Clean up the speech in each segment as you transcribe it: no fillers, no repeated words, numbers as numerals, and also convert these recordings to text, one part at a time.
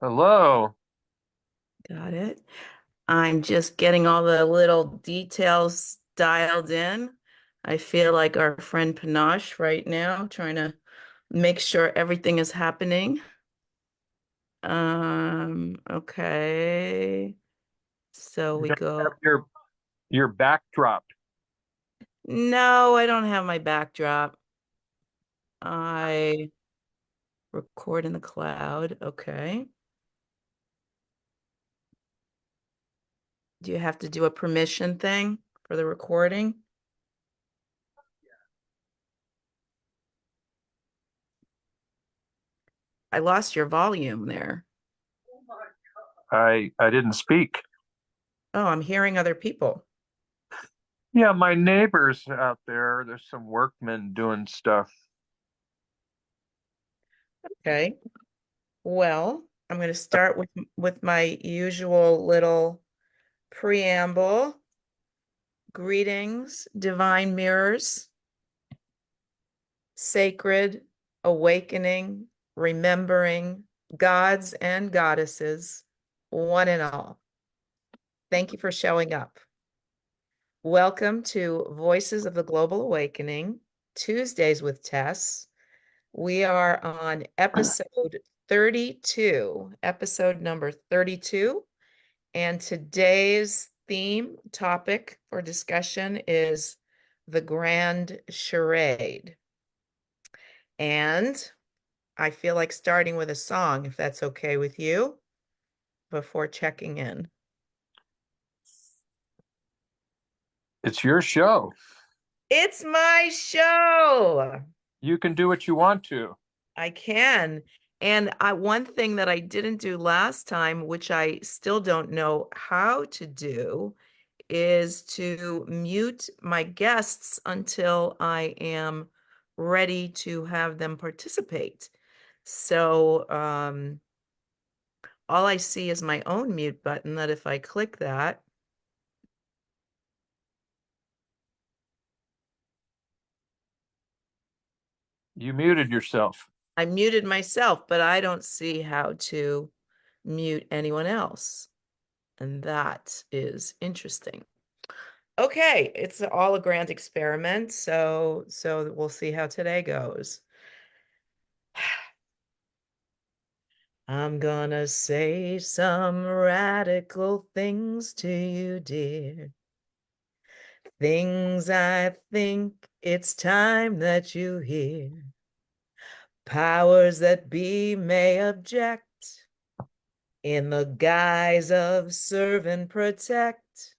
Hello. Got it. I'm just getting all the little details dialed in. I feel like our friend Panache right now, trying to make sure everything is happening. Okay. So You we don't have go. your backdrop. No, I don't have my backdrop. I record in the cloud. Okay. Do you have to do a permission thing for the recording? I lost your volume there. I didn't speak. Oh, I'm hearing other people. Yeah, my neighbors out there, there's some workmen doing stuff. Okay. Well, I'm going to start with my usual little preamble. Greetings, divine mirrors, sacred, awakening, remembering, gods and goddesses, one and all. Thank you for showing up. Welcome to Voices of the Global Awakening, Tuesdays with Tess. We are on episode 32, episode number 32. And today's theme topic for discussion is the grand charade. And I feel like starting with a song, if that's okay with you, before checking in. It's your show. It's my show. You can do what you want to. I can. And one thing that I didn't do last time, which I still don't know how to do, is to mute my guests until I am ready to have them participate. So all I see is my own mute button that if I click that, You muted yourself. I muted myself, but I don't see how to mute anyone else. And that is interesting. Okay, it's all a grand experiment, so we'll see how today goes. I'm gonna say some radical things to you, dear. Things I think it's time that you hear. Powers that be may object in the guise of serve and protect.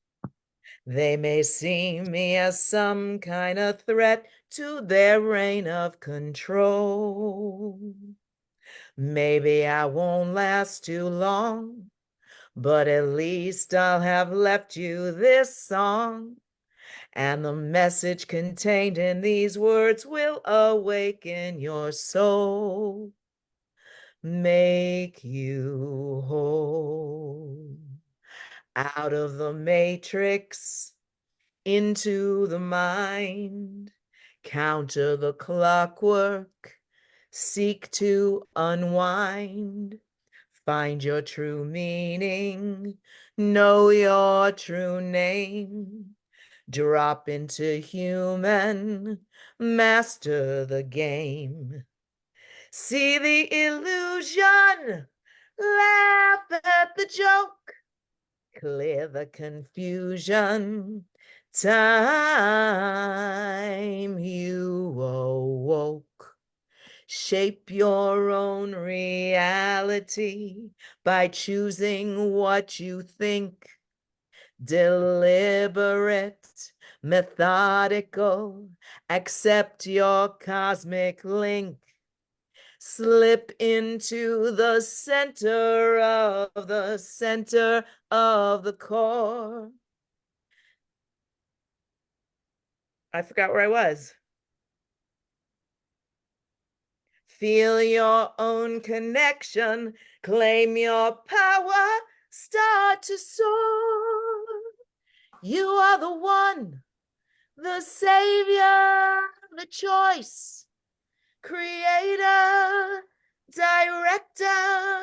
They may see me as some kind of threat to their reign of control. Maybe I won't last too long, but at least I'll have left you this song. And the message contained in these words will awaken your soul, make you whole. Out of the matrix, into the mind, counter the clockwork, seek to unwind. Find your true meaning, know your true name. Drop into human, master the game. See the illusion, laugh at the joke, clear the confusion. Time you awoke. Shape your own reality by choosing what you think. Deliberate, methodical, accept your cosmic link. Slip into the center of the core. I forgot where I was. Feel your own connection, claim your power, start to soar. You are the one, the savior, the choice, creator, director,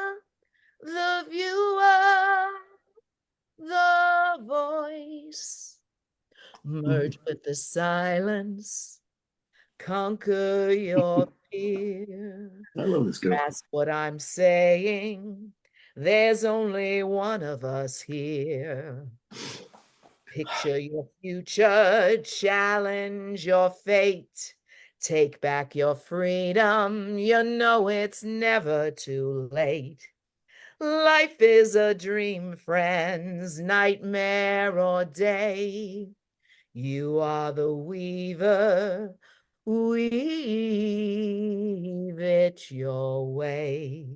the viewer, the voice. Merge with the silence, conquer your fear. I love this girl. That's what I'm saying. There's only one of us here. Picture your future, challenge your fate. Take back your freedom. You know it's never too late. Life is a dream, friends, nightmare or day. You are the weaver, weave it your way.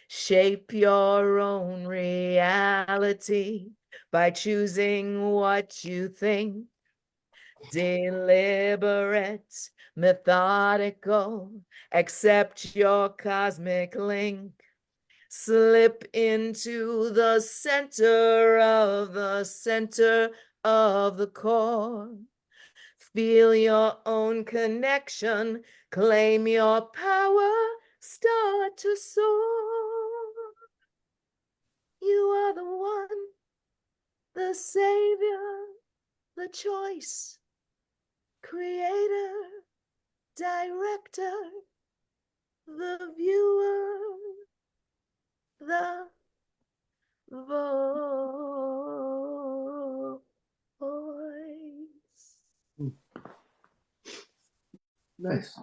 Shape your own reality by choosing what you think. Deliberate, methodical, accept your cosmic link. Slip into the center of the core. Feel your own connection, claim your power, start to soar. You are the one, the savior, the choice, creator, director, the viewer, the voice. Nice.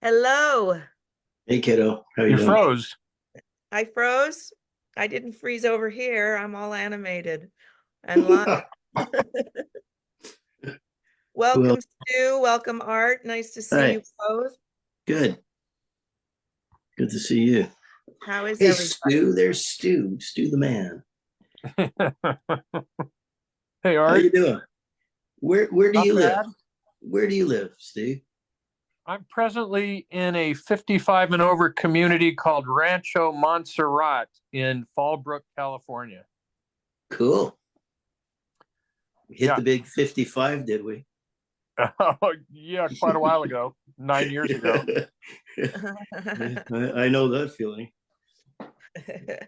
Hello. Hey, kiddo. How you You doing? froze. I froze. I didn't freeze over here. I'm all animated and live. Well, Welcome, Stu. Welcome, Art. Nice to see hi. you both. Good. Good to see you. How is Hey, everybody? Stu. There's Stu. Stu the man. Hey, How Art. you doing? Where do Not you live? bad. Where do you live, Stu? I'm presently in a 55 and over community called Rancho Montserrat in Fallbrook, California. Cool. We hit Yeah. the big 55, did we? Oh, yeah, quite a while ago, 9 years ago. I know that feeling.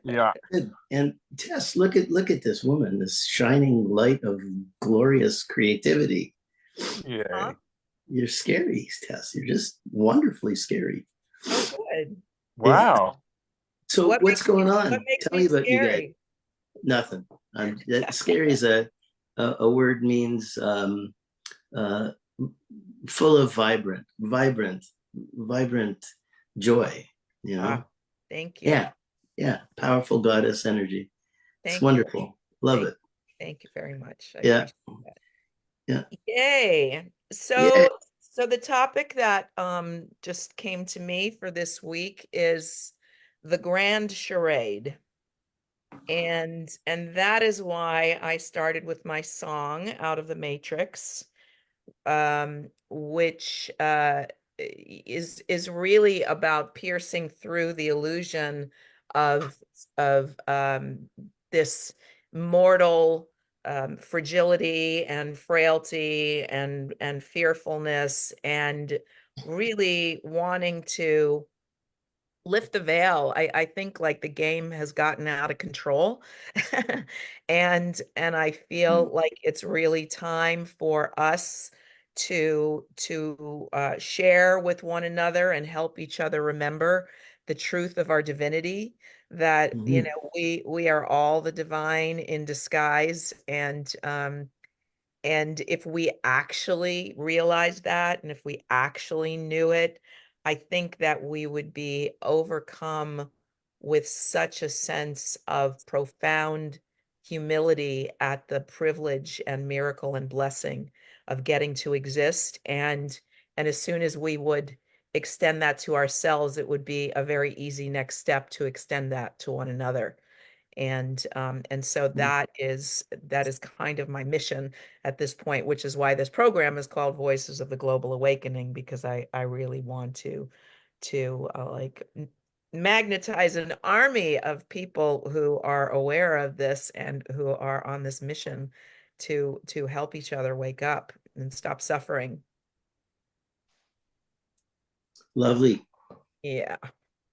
Yeah. Good. And Tess, look at this woman, this shining light of glorious creativity. Huh? Yay. You're scary, Tess. You're just wonderfully scary. Oh, good. Yeah. Wow. So what's going What on? makes Tell me me about you guys. scary? Nothing. Scary is a word means uh, full of vibrant joy. You know. Ah, thank you. Yeah. Yeah. Powerful goddess energy. It's Thank you. wonderful. Love Thank, it. thank you very much. I Yeah. appreciate that. Yeah. Yay. Yeah. So the topic that just came to me for this week is the grand charade. And that is why I started with my song Out of the Matrix, which is really about piercing through the illusion of this mortal fragility and frailty and fearfulness, and really wanting to lift the veil. I think like the game has gotten out of control. And I feel like it's really time for us to share with one another and help each other remember the truth of our divinity, that Mhm. we are all the divine in disguise. And if we actually realized that, and if we actually knew it, I think that we would be overcome with such a sense of profound humility at the privilege and miracle and blessing of getting to exist. And as soon as we would extend that to ourselves, it would be a very easy next step to extend that to one another. And so that is kind of my mission at this point, which is why this program is called Voices of the Global Awakening, because I really want to magnetize an army of people who are aware of this and who are on this mission to help each other wake up and stop suffering. Lovely. Yeah.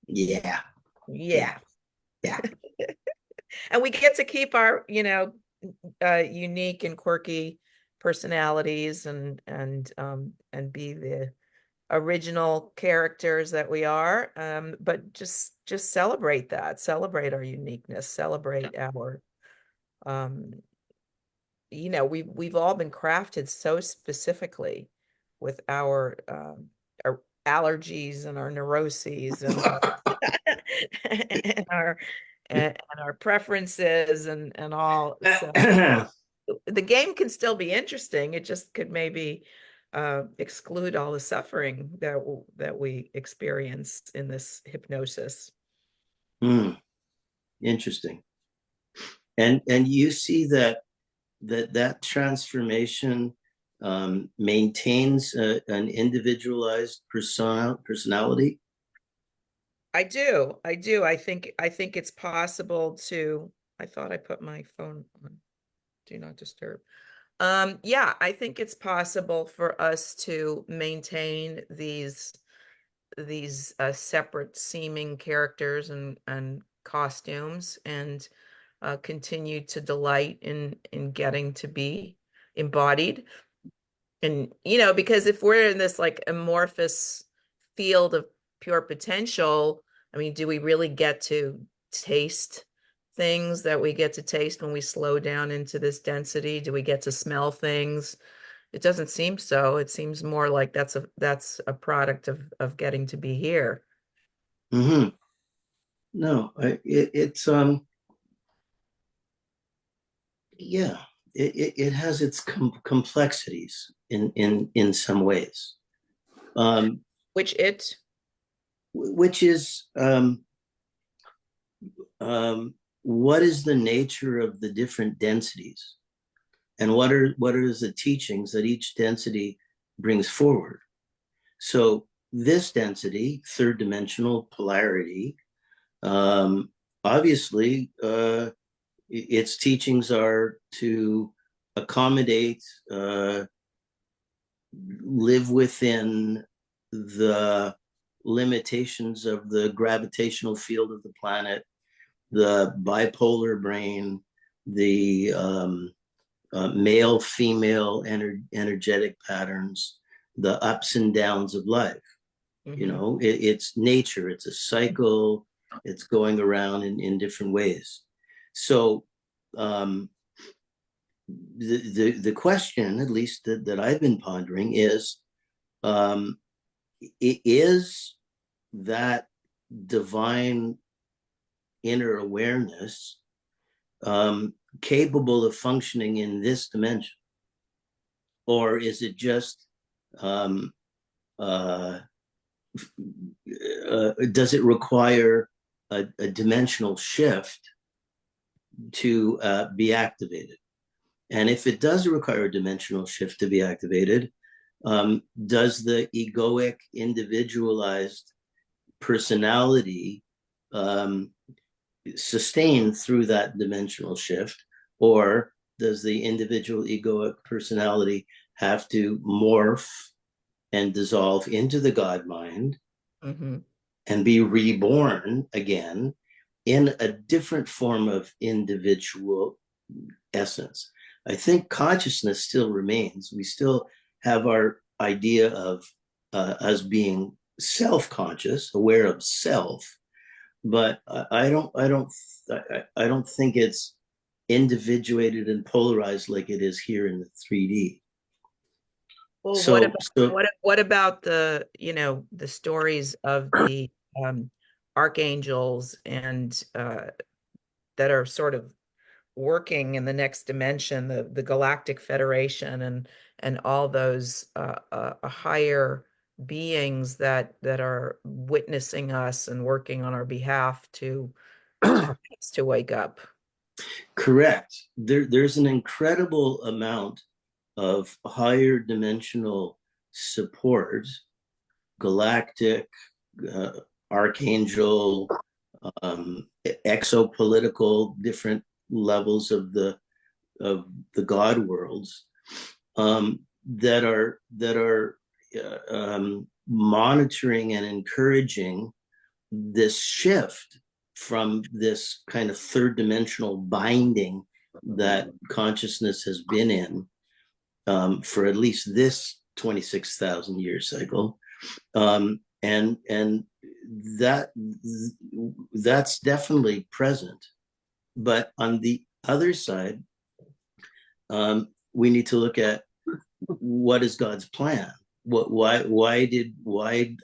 Yeah. Yeah. Yeah. And we get to keep our, unique and quirky personalities and be the original characters that we are. But just celebrate that, celebrate our uniqueness, celebrate our, um, we've all been crafted so specifically with our allergies and our neuroses and our and our and our preferences and all. So the game can still be interesting. It just could maybe exclude all the suffering that we experience in this hypnosis. Interesting. And you see that transformation maintains an individualized personality. I do. I think it's possible to. I thought I put my phone on do not disturb. Yeah, I think it's possible for us to maintain these separate seeming characters and costumes and continue to delight in getting to be embodied. And because if we're in this like amorphous field of pure potential, I mean, do we really get to taste things that we get to taste when we slow down into this density? Do we get to smell things? It doesn't seem so. It seems more like that's a product of getting to be here. Mm-hmm. No, it's yeah, it has its complexities in some ways, um, Which it which is what is the nature of the different densities, and what are the teachings that each density brings forward. So this density, third dimensional polarity, um, obviously, its teachings are to accommodate, live within the limitations of the gravitational field of the planet, the bipolar brain, the male female energetic patterns, the ups and downs of life. Mhm. It's nature, it's a cycle, it's going around in different ways. So the question, at least that I've been pondering, is is that divine inner awareness capable of functioning in this dimension, or is it just um, uh, does it require a dimensional shift to be activated? And if it does require a dimensional shift to be activated, does the egoic, individualized personality sustain through that dimensional shift? Or does the individual egoic personality have to morph and dissolve into the God mind Mhm. and be reborn again in a different form of individual essence? I think consciousness still remains. We still have our idea of us being self-conscious, aware of self, but I don't think it's individuated and polarized like it is here in the 3D. Well, what So about so what about the stories of the um archangels and that are sort of working in the next dimension, the Galactic Federation and all those higher beings that are witnessing us and working on our behalf to wake up. correct. There's an incredible amount of higher dimensional support, galactic, uh, archangel, exopolitical, different levels of the God worlds, that are monitoring and encouraging this shift from this kind of third dimensional binding that consciousness has been in for at least this 26,000 year cycle. And that's definitely present. But on the other side, we need to look at what is God's plan. Why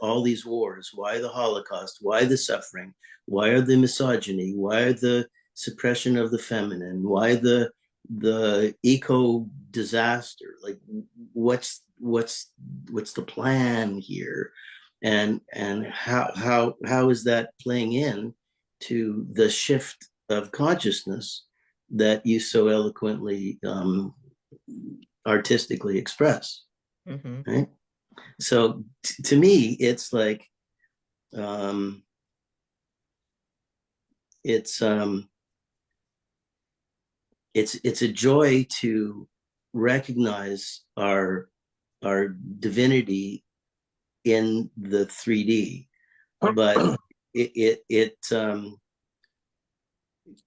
all these wars? Why the Holocaust? Why the suffering? Why are the misogyny? Why are the suppression of the feminine? Why the eco disaster? Like, what's the plan here? And how is that playing in to the shift of consciousness that you so eloquently artistically express? Mm-hmm. Right? So to me, it's like it's a joy to recognize our divinity in the 3D, but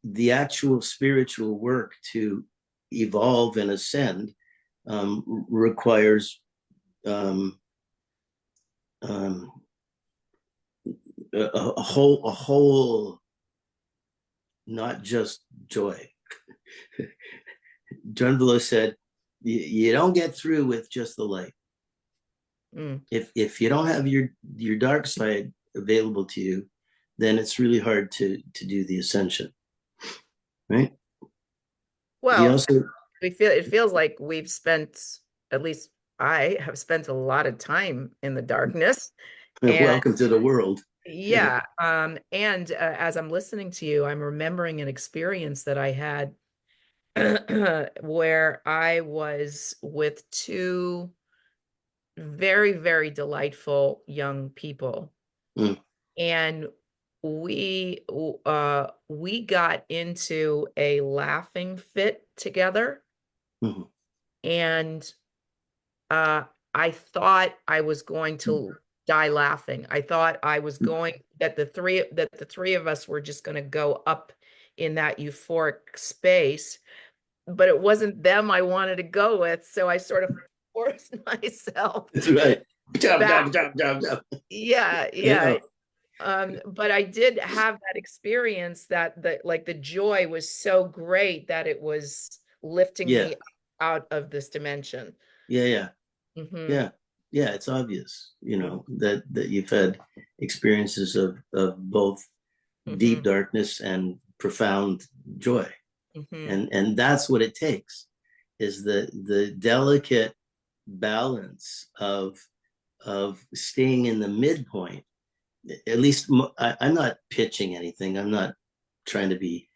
the actual spiritual work to evolve and ascend requires a whole, not just joy. John Below said, "You don't get through with just the light. If you don't have your dark side available to you, then it's really hard to do the ascension." Right? Well, it feels like we've spent, at least I have spent a lot of time in the darkness. And welcome to the world. Yeah. And as I'm listening to you, I'm remembering an experience that I had where I was with two very, very delightful young people. Mm. And we got into a laughing fit together. Mm-hmm. And I thought I was going to die laughing. I thought I was going that the three of us were just going to go up in that euphoric space, but it wasn't them I wanted to go with, so I sort of forced myself. That's right. Jump. Yeah. Yeah. But I did have that experience that the joy was so great that it was lifting me out of this dimension. Yeah. Mm-hmm. Yeah, it's obvious, that you've had experiences of both deep darkness and profound joy. And that's what it takes, is the delicate balance of staying in the midpoint. At least I'm not pitching anything. I'm not trying to be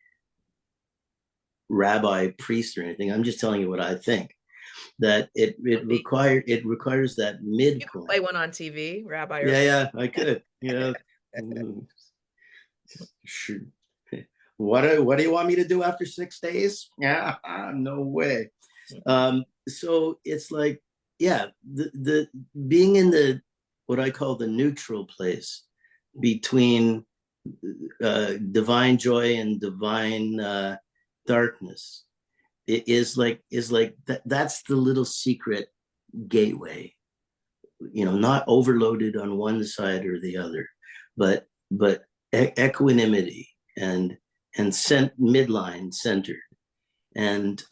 rabbi, priest, or anything. I'm just telling you what I think. That it requires that midpoint. You could play one on TV, Rabbi. Yeah, I could. Sure. What do you want me to do after 6 days? Yeah, no way. So it's like, the being in the what I call the neutral place between divine joy and divine darkness. It is like that's the little secret gateway, not overloaded on one side or the other, but equanimity and midline centered, and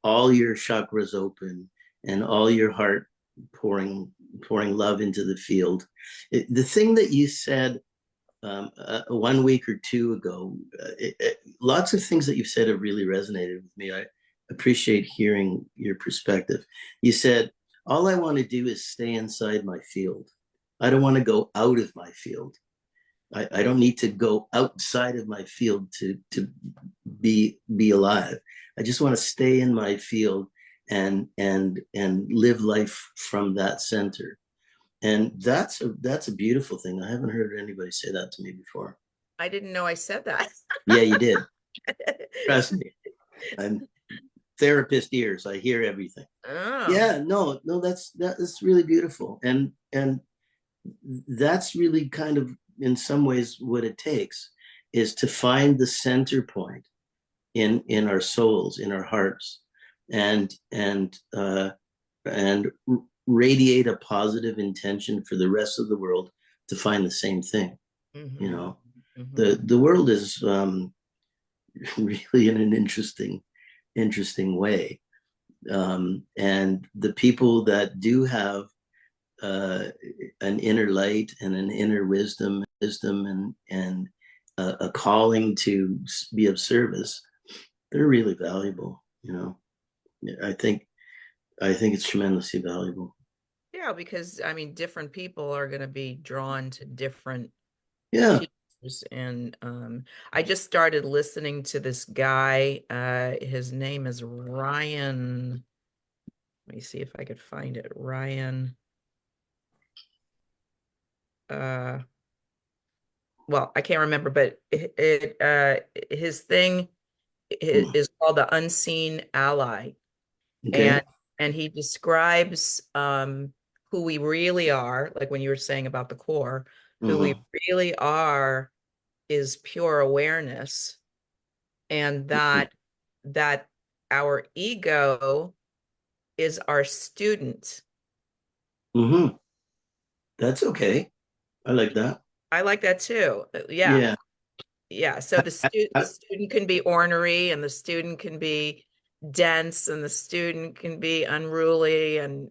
all your chakras open, and all your heart pouring love into the field. The thing that you said 1 week or two ago, lots of things that you've said have really resonated with me. I appreciate hearing your perspective. You said, all I want to do is stay inside my field. I don't want to go out of my field. I don't need to go outside of my field to be alive. I just want to stay in my field and live life from that center. And that's a beautiful thing. I haven't heard anybody say that to me before. I didn't know I said that. Yeah, you did. Trust me. I'm therapist ears. I hear everything. Oh. Yeah, no, that's really beautiful. And that's really kind of in some ways what it takes is to find the center point in our souls, in our hearts, and radiate a positive intention for the rest of the world to find the same thing. You know, the world is really in an interesting way, and the people that do have an inner light and an inner wisdom and a calling to be of service, they're really valuable. You know, I think it's tremendously valuable. Yeah, because I mean, different people are going to be drawn to different Yeah. teachers. And I just started listening to this guy. His name is Ryan. Let me see if I could find it. Ryan. Well, I can't remember, but his thing is called The Unseen Ally. Okay. And he describes who we really are, like when you were saying about the core, who we really are is pure awareness, and that our ego is our student. Mm-hmm. That's okay. I like that. I like that too. Yeah. Yeah. Yeah. So the I- student can be ornery, and the student can be dense, and the student can be unruly and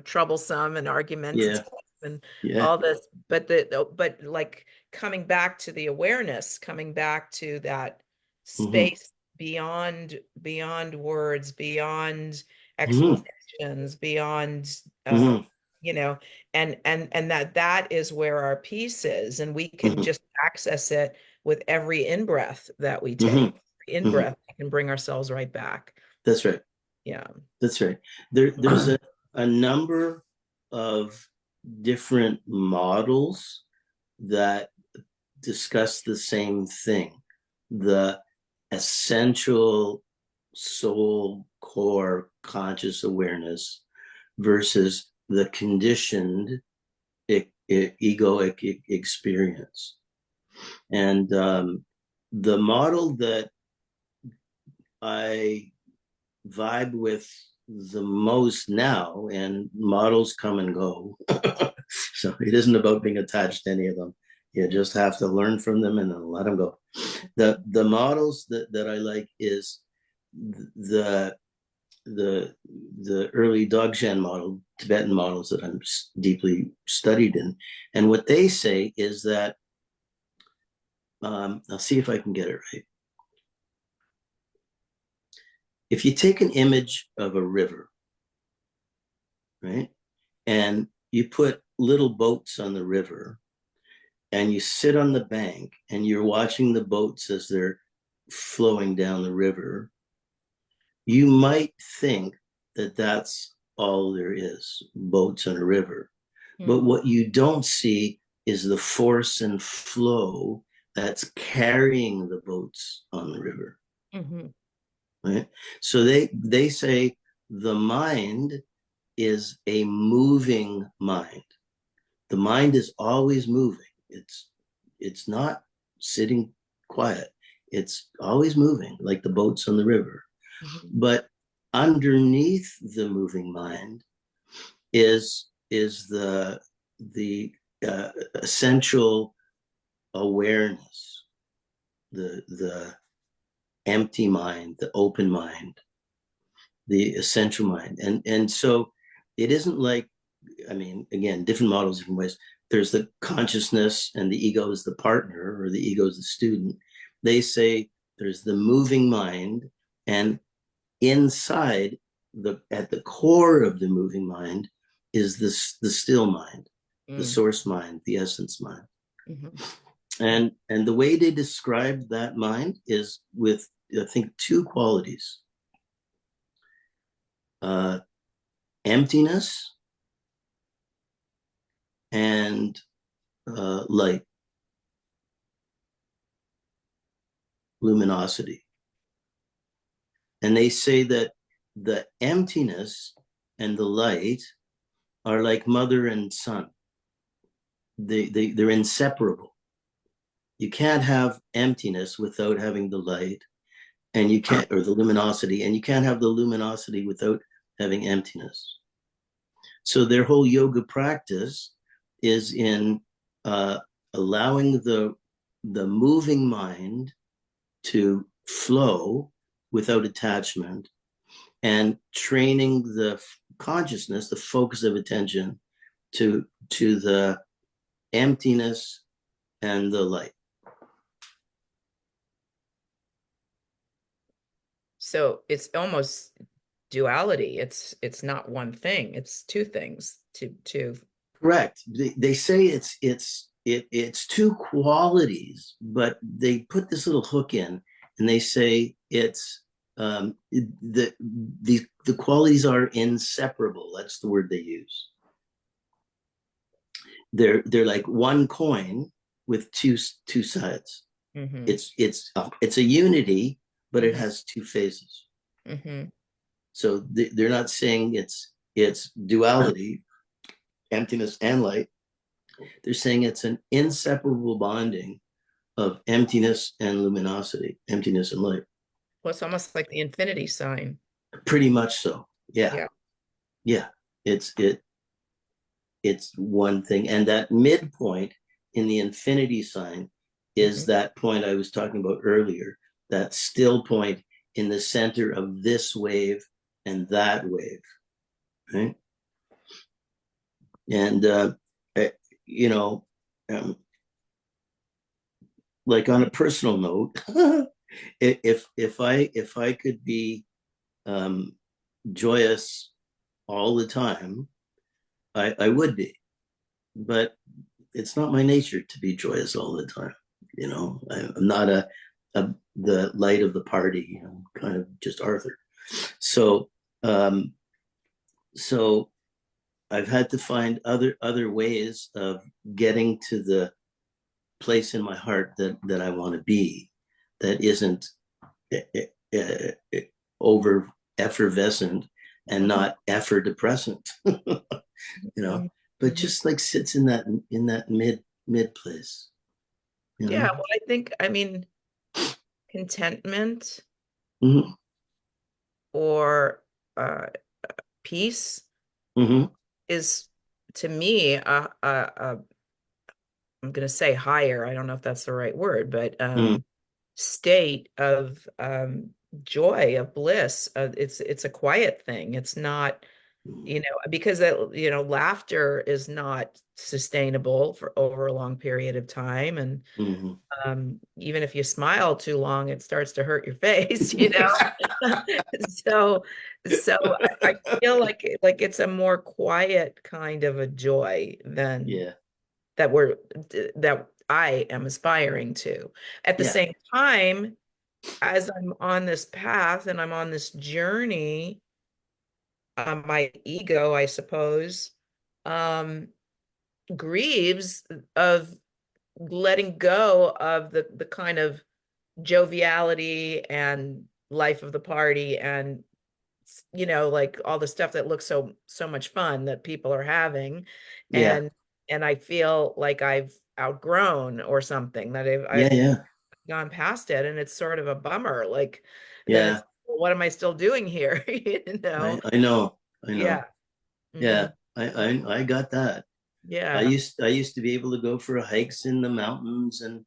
troublesome and yeah. argumentative and Yeah. all this. But like coming back to the awareness, coming back to that Mm-hmm. space beyond words, beyond Mm-hmm. explanations, beyond Mm-hmm. you know and that is where our peace is, and we can Mm-hmm. just access it with every in-breath that we Mm-hmm. take. Mm-hmm. In-breath, we can bring ourselves right back. That's right. Yeah. That's right. There's a number of different models that discuss the same thing, the essential soul core conscious awareness versus the conditioned egoic experience. And the model that I vibe with the most now, and models come and go. So it isn't about being attached to any of them. You just have to learn from them and then let them go. The models that I like is the the early Dzogchen model, Tibetan models that I'm deeply studied in. And what they say is that, I'll see if I can get it right. If you take an image of a river, right, and you put little boats on the river, and you sit on the bank and you're watching the boats as they're flowing down the river, you might think that that's all there is, boats on a river. But what you don't see is the force and flow that's carrying the boats on the river. Right? So they say the mind is a moving mind. The mind is always moving. It's not sitting quiet. It's always moving, like the boats on the river. But underneath the moving mind is the essential awareness, the empty mind, the open mind, the essential mind. And so it isn't like, I mean, again, different models, different ways. There's the consciousness, and the ego is the partner, or the ego is the student. They say there's the moving mind, and inside, at the core of the moving mind, is the still mind, the source mind, the essence mind. And the way they describe that mind is with, I think, two qualities: emptiness and light, luminosity. And they say that the emptiness and the light are like mother and son. they're inseparable. You can't have emptiness without having the light, and you can't, or the luminosity, and you can't have the luminosity without having emptiness. So their whole yoga practice is in allowing the moving mind to flow without attachment, and training the consciousness, the focus of attention, to the emptiness and the light. So it's almost duality. It's not one thing. It's two things. Two. Correct. They say it's two qualities, but they put this little hook in, and they say it's the qualities are inseparable. That's the word they use. They're like one coin with two sides. Mm-hmm. It's a unity, but it has two phases. Mm-hmm. So they're not saying it's duality, emptiness and light. They're saying it's an inseparable bonding of emptiness and luminosity, emptiness and light. Well, it's almost like the infinity sign. Pretty much so. Yeah. It's one thing. And that midpoint in the infinity sign is that point I was talking about earlier, that still point in the center of this wave and that wave, right? And like on a personal note, if I could be joyous all the time, I would be, but it's not my nature to be joyous all the time. I'm not the light of the party. I'm kind of just Arthur. So I've had to find other ways of getting to the place in my heart that I want to be, that isn't over effervescent and not effer-depressant, but just like sits in that mid place. Yeah, well, I mean, contentment or peace is, to me, I'm going to say higher. I don't know if that's the right word, but state of joy, of bliss. It's a quiet thing. It's not, because laughter is not sustainable for over a long period of time, and even if you smile too long, it starts to hurt your face. So I feel like it's a more quiet kind of a joy than that I am aspiring to. At the same time, as I'm on this path and I'm on this journey, my ego, I suppose, grieves of letting go of the kind of joviality and life of the party, and like all the stuff that looks so much fun that people are having, and I feel like I've outgrown or something, that I've gone past it, and it's sort of a bummer, like then it's, what am I still doing here? I know. Yeah. Yeah, I got that. Yeah. I used to be able to go for hikes in the mountains and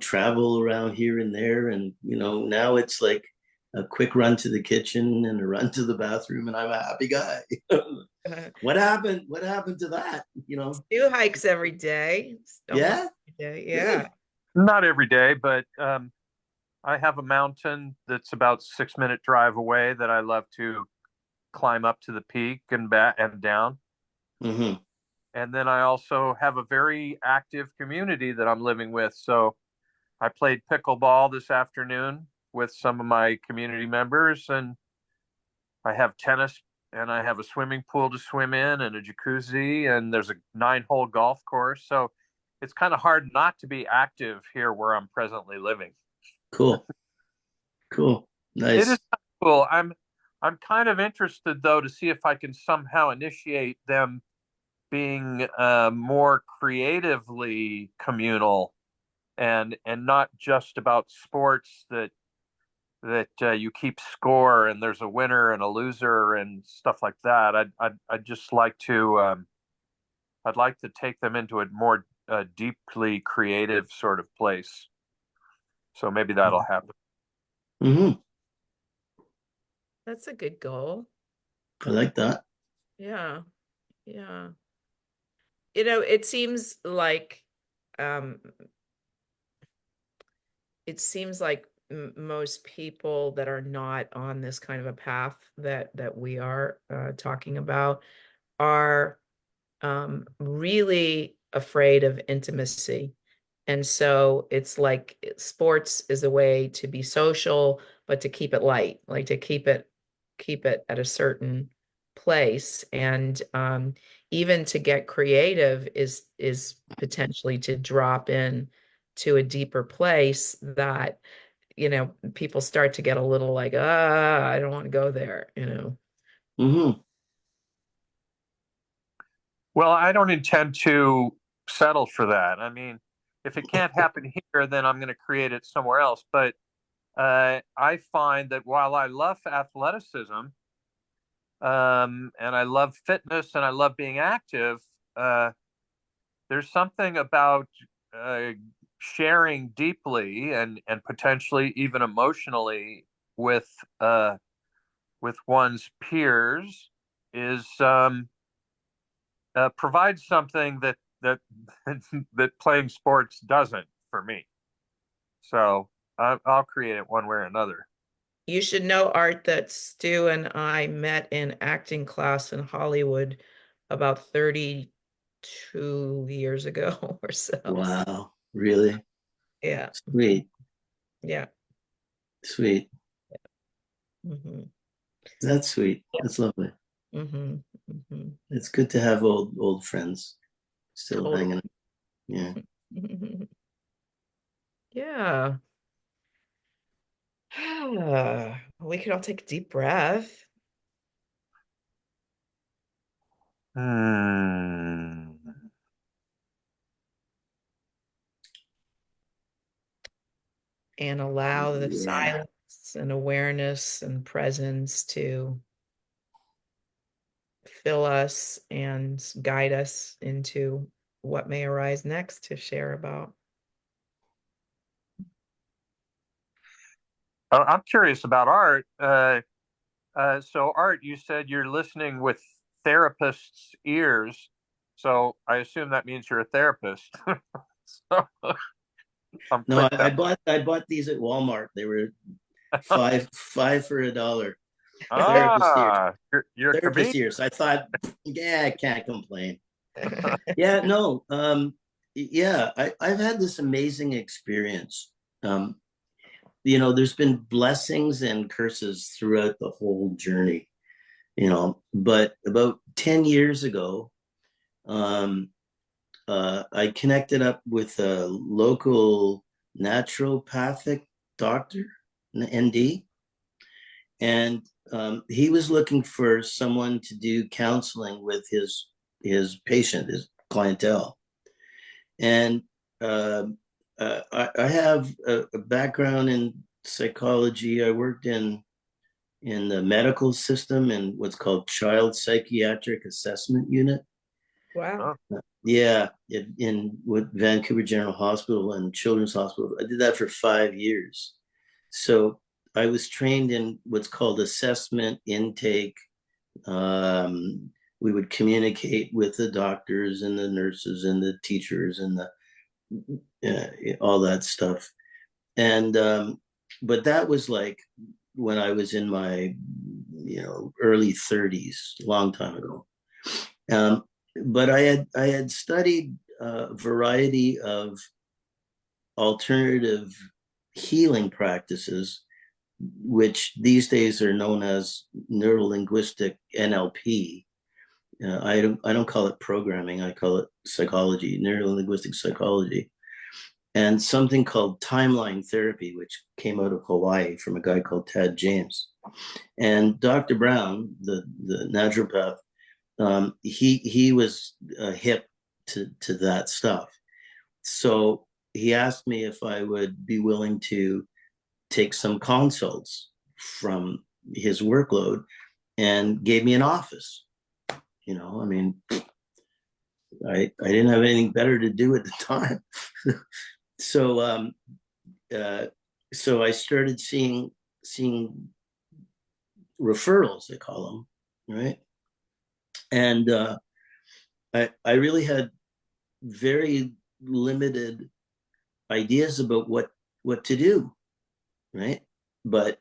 travel around here and there, and now it's like a quick run to the kitchen and a run to the bathroom, and I'm a happy guy. What happened to that? Do hikes every day. Yeah. Yeah. Not every day, but I have a mountain that's about 6-minute drive away that I love to climb up to the peak and back and down. And then I also have a very active community that I'm living with. So I played pickleball this afternoon with some of my community members, and I have tennis, and I have a swimming pool to swim in, and a jacuzzi, and there's a 9-hole golf course. So it's kind of hard not to be active here where I'm presently living. Cool. Nice. It is cool. I'm kind of interested, though, to see if I can somehow initiate them being more creatively communal and not just about sports that you keep score and there's a winner and a loser and stuff like that. I'd just like to I'd like to take them into a more deeply creative sort of place. So maybe that'll happen. Mm-hmm. That's a good goal. I like that. Yeah. Yeah. You know, it seems like um most people that are not on this kind of a path that we are talking about are really afraid of intimacy. And so it's like sports is a way to be social, but to keep it light, like to keep it at a certain place. And even to get creative is potentially to drop in to a deeper place that, you know, people start to get a little like, I don't want to go there, you know. Mm-hmm. Well, I don't intend to settle for that. I mean, if it can't happen here, then I'm going to create it somewhere else. But I find that while I love athleticism, and I love fitness and I love being active, uh, there's something about uh, sharing deeply and potentially even emotionally with uh, with one's peers is provides something that playing sports doesn't for me. So I'll create it one way or another. You should know, Art, that Stu and I met in acting class in Hollywood about 32 years ago or so. Wow. Really? Yeah. Sweet. Yeah. Sweet. Hmm. That's sweet. That's lovely. Hmm. Hmm. It's good to have old friends still Totally. hanging out. Yeah. Yeah. We could all take a deep breath Hmm. and allow the Yeah. silence and awareness and presence to fill us and guide us into what may arise next to share about. I'm curious about Art. So Art, you said you're listening with therapists' ears. So I assume that means you're a therapist. So I'm No, quick that. I bought these at Walmart. They were five for $1. Therapist ears. You're a Therapist comedian. ears. I thought, yeah, I can't complain. Yeah, no. Yeah, I've had this amazing experience. Um, there's been blessings and curses throughout the whole journey, but about 10 years ago, um, I connected up with a local naturopathic doctor, an ND, and he was looking for someone to do counseling with his patient, his clientele. And I have a background in psychology. I worked in the medical system in what's called Child Psychiatric Assessment Unit. Wow. Yeah, in with Vancouver General Hospital and Children's Hospital. I did that for 5 years. So I was trained in what's called assessment intake. Um, we would communicate with the doctors and the nurses and the teachers and all that stuff. And but that was like when I was in my early 30s, a long time ago. Um, but I had studied a variety of alternative healing practices, which these days are known as neurolinguistic NLP. I don't call it programming. I call it psychology, neurolinguistic psychology, and something called timeline therapy, which came out of Hawaii from a guy called Tad James. And Dr. Brown, the naturopath, he was hip to that stuff. So he asked me if I would be willing to take some consults from his workload, and gave me an office. I mean, I didn't have anything better to do at the time. So so I started seeing referrals, they call them, right? And I really had very limited ideas about what to do, right? But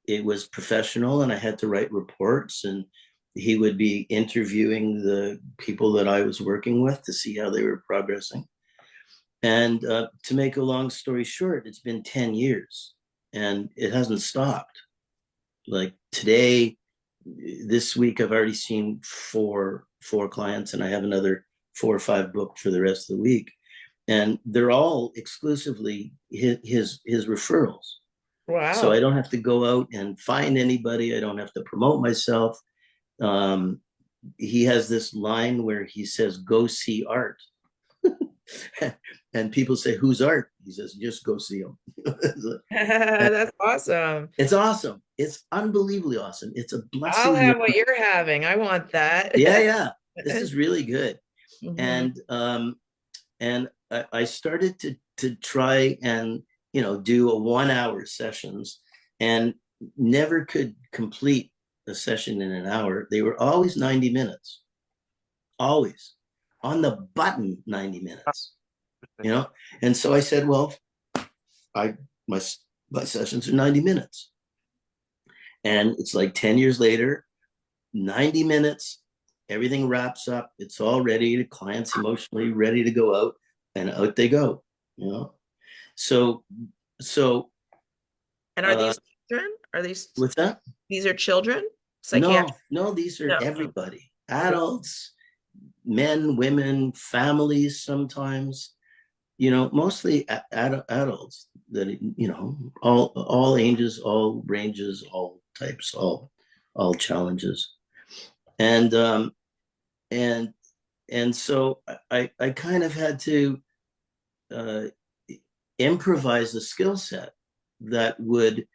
it was professional, and I had to write reports, and he would be interviewing the people that I was working with to see how they were progressing. And to make a long story short, it's been 10 years and it hasn't stopped. Like today, this week, I've already seen four clients, and I have another 4 or 5 booked for the rest of the week. And they're all exclusively his referrals. Wow. So I don't have to go out and find anybody. I don't have to promote myself. He has this line where he says, "Go see art." And people say, "Who's art?" He says, "Just go see him." That's awesome. It's awesome. It's unbelievably awesome. It's a blessing. I'll have what you're having. I want that. Yeah. This is really good. Mm-hmm. And I started to try and do a 1 hour sessions, and never could complete a session in an hour. They were always 90 minutes, always on the button 90 minutes, And so I said, well, my sessions are 90 minutes. And it's like 10 years later, 90 minutes, everything wraps up. It's all ready. The client's emotionally ready to go out, and out they go, So And are these children? Are these what's that? These are children? No, these are everybody. Adults, men, women, families sometimes, mostly adults that, all ages, all ranges, all types, all challenges. And so I kind of had to improvise a skill set that would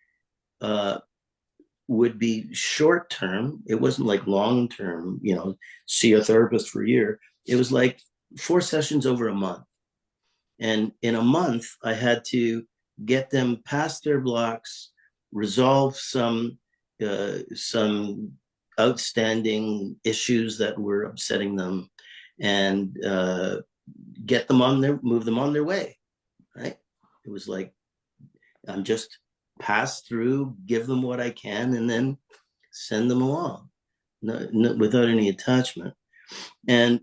be short term. It wasn't like long term, see a therapist for a year. It was like 4 sessions over a month. And in a month, I had to get them past their blocks, resolve some outstanding issues that were upsetting them, and move them on their way. Right? It was like, I'm just pass through, give them what I can, and then send them along, without any attachment. And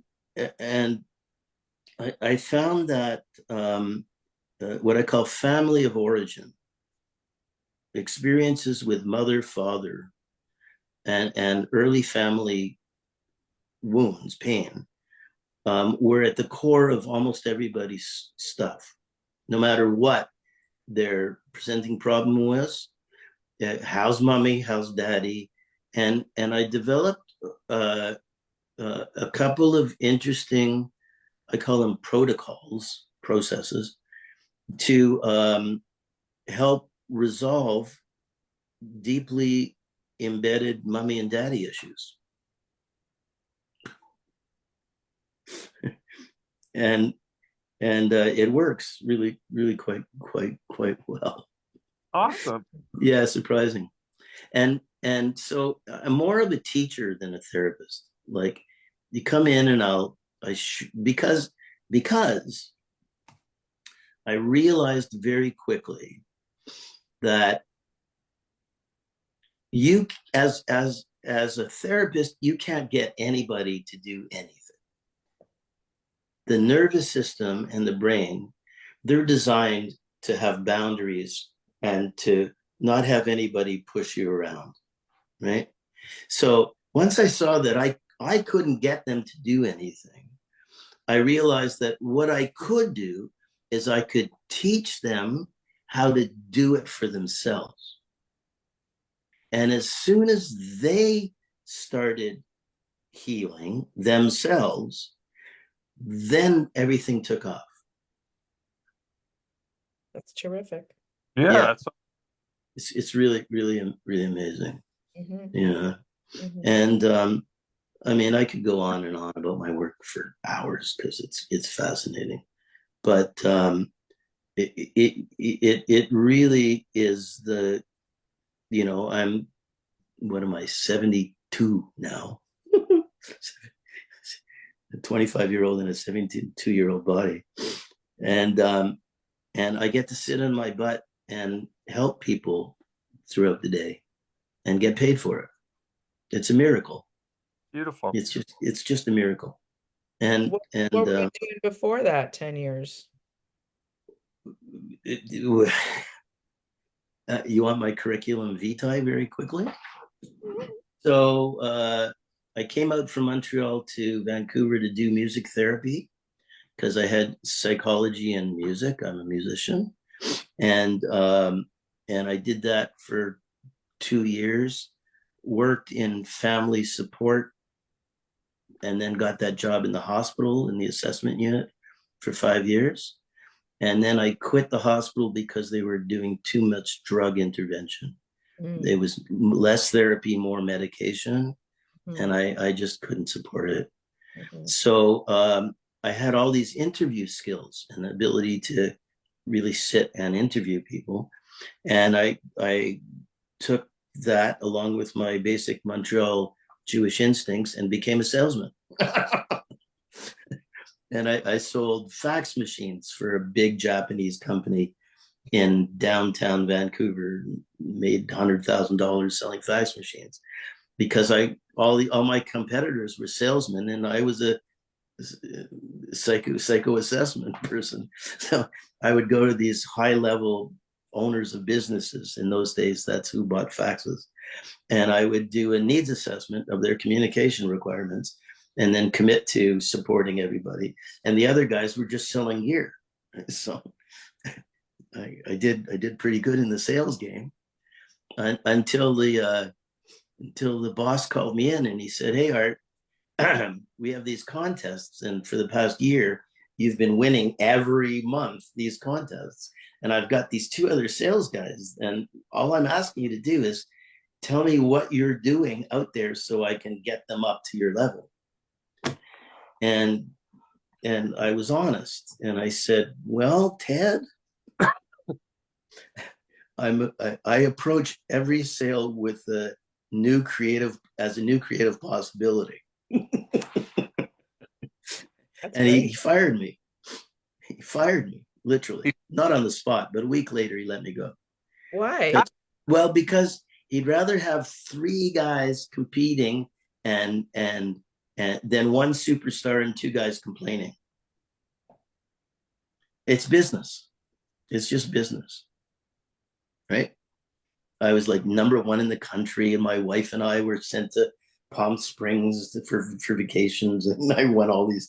I found that what I call family of origin, experiences with mother, father, and early family wounds, pain, were at the core of almost everybody's stuff, no matter what their presenting problem was. How's mommy? How's daddy? And I developed a couple of interesting, I call them processes, to help resolve deeply embedded mommy and daddy issues. and it works really, really quite well. Awesome. Yeah, surprising. And so I'm more of a teacher than a therapist. Like, you come in and because I realized very quickly that you, as a therapist, you can't get anybody to do anything. The nervous system and the brain, they're designed to have boundaries and to not have anybody push you around, right? So once I saw that I couldn't get them to do anything, I realized that what I could do is I could teach them how to do it for themselves. And as soon as they started healing themselves, then everything took off. That's terrific. Yeah, Yeah. that's It's really, really, really amazing. Mhm. Yeah. Mhm. And I mean, I could go on and on about my work for hours because it's fascinating. But it really is the, you know, I'm, what am I, 72 now? A 25-year-old in a 72-year-old body. And I get to sit on my butt and help people throughout the day and get paid for it. It's a miracle. beautiful. It's just a miracle. And What and were you doing before that 10 years? you want my curriculum vitae very quickly? Mhm. So I came out from Montreal to Vancouver to do music therapy because I had psychology and music. I'm a musician, and I did that for 2 years. Worked in family support, and then got that job in the hospital in the assessment unit for 5 years. And then I quit the hospital because they were doing too much drug intervention. Mm. There was less therapy, more medication, and Mhm. I just couldn't support it. Mhm. So I had all these interview skills and the ability to really sit and interview people. And I took that along with my basic Montreal Jewish instincts and became a salesman. And I sold fax machines for a big Japanese company in downtown Vancouver, made $100,000 selling fax machines because all my competitors were salesmen and I was a psycho assessment person. So I would go to these high level owners of businesses. In those days, that's who bought faxes. And I would do a needs assessment of their communication requirements and then commit to supporting everybody. And the other guys were just selling gear. So I did pretty good in the sales game until the boss called me in and he said, "Hey, Art, we have these contests, and for the past year, you've been winning every month these contests. And I've got these two other sales guys, and all I'm asking you to do is tell me what you're doing out there so I can get them up to your level." And I was honest, and I said, "Well, Ted, I approach every sale with a new creative possibility." That's And he great. fired me. He fired me, literally, not on the spot, but a week later, he let me go. Why? Well, because he'd rather have three guys competing and then one superstar and two guys complaining. It's business. It's just business, right? I was like #1 in the country, and my wife and I were sent to Palm Springs for vacations, and I won all these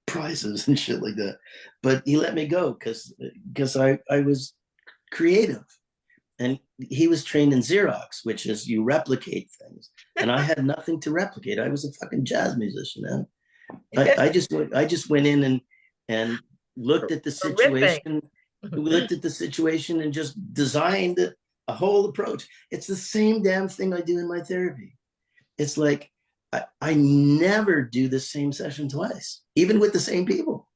prizes and shit like that. But he let me go because I was creative, and he was trained in Xerox, which is you replicate things, and I had nothing to replicate. I was a fucking jazz musician, man. I just went in and looked at the Riffing. situation, and just designed a whole approach. It's the same damn thing I do in my therapy. It's like I never do the same session twice, even with the same people.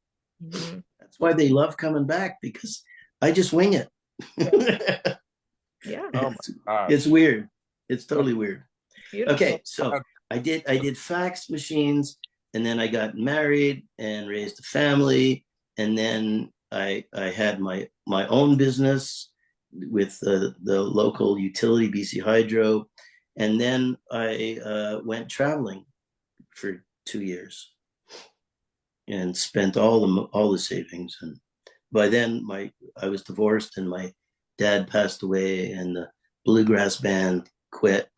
Mhm. That's why they love coming back, because I just wing it. Yeah, Oh my gosh. It's weird. It's totally weird. beautiful. Okay, so I did fax machines, and then I got married and raised a family, and then I had my own business with the local utility, BC Hydro, and then I went traveling for 2 years and spent all the savings. And by then, I was divorced, and my dad passed away, and the bluegrass band quit,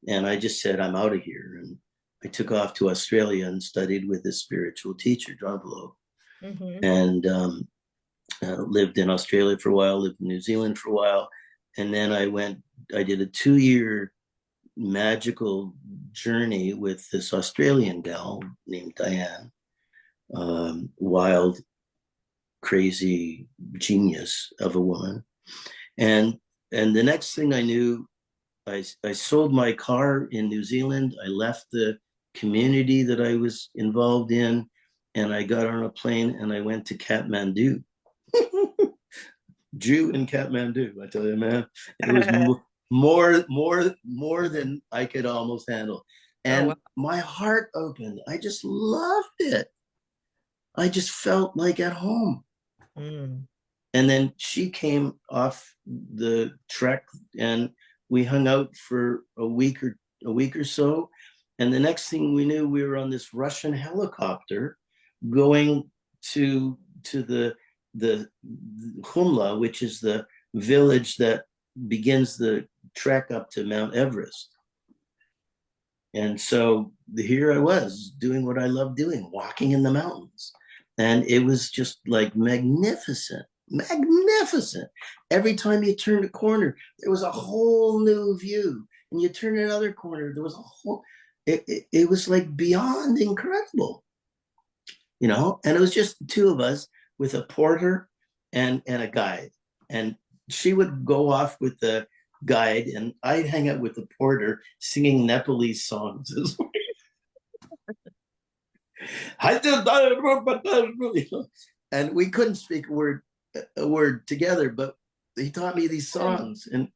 and I just said, I'm out of here. And I took off to Australia and studied with a spiritual teacher, John Below, Mhm. and lived in Australia for a while, lived in New Zealand for a while, and then I did a 2-year magical journey with this Australian gal named Diane, wild, crazy genius of a woman. And the next thing I knew, I sold my car in New Zealand. I left the community that I was involved in, and I got on a plane and I went to Kathmandu. Jew in Kathmandu, I tell you, man, it was more than I could almost handle. And wow. my heart opened. I just loved it. I just felt like at home. Mm. And then she came off the trek and we hung out for a week or so. And the next thing we knew, we were on this Russian helicopter going to the Humla, which is the village that begins the trek up to Mount Everest. And so here I was doing what I love doing, walking in the mountains. And it was just like magnificent. Every time you turned a corner, there was a whole new view. And you turn another corner, there was a whole, it was like beyond incredible, you know? And it was just the two of us with a porter and a guide. And she would go off with the guide and I'd hang out with the porter singing Nepalese songs. And we couldn't speak a word together, but he taught me these songs, and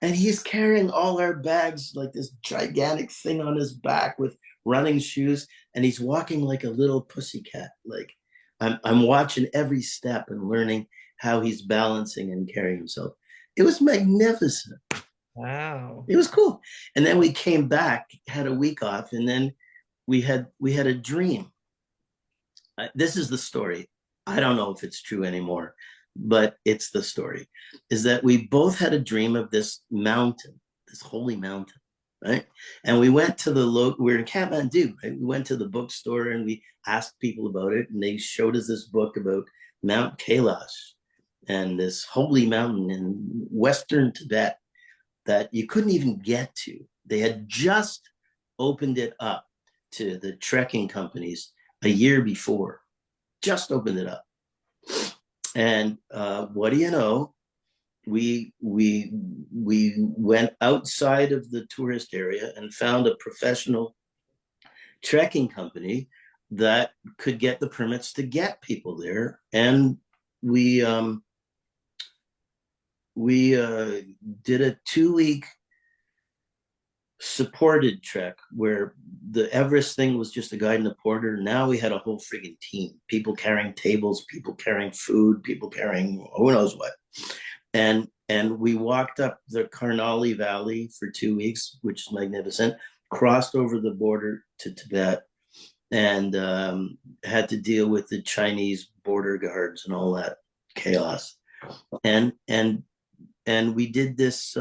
he's carrying all our bags like this gigantic thing on his back with running shoes, and he's walking like a little pussycat. Like I'm watching every step and learning how he's balancing and carrying himself. It was magnificent. Wow. It was cool. And then we came back, had a week off, and then we had a dream. This is the story. I don't know if it's true anymore, but it's the story. Is that we both had a dream of this mountain, this holy mountain, right? And we went to we're in Kathmandu, right? We went to the bookstore and we asked people about it, and they showed us this book about Mount Kailash and this holy mountain in Western Tibet that you couldn't even get to. They had just opened it up to the trekking companies a year before, just opened it up. And what do you know? We went outside of the tourist area and found a professional trekking company that could get the permits to get people there. And we did a 2-week supported trek where the Everest thing was just a guide and a porter. Now we had a whole friggin' team, people carrying tables, people carrying food, people carrying who knows what. And we walked up the Karnali Valley for 2 weeks, which is magnificent, crossed over the border to Tibet, and had to deal with the Chinese border guards and all that chaos. And we did this,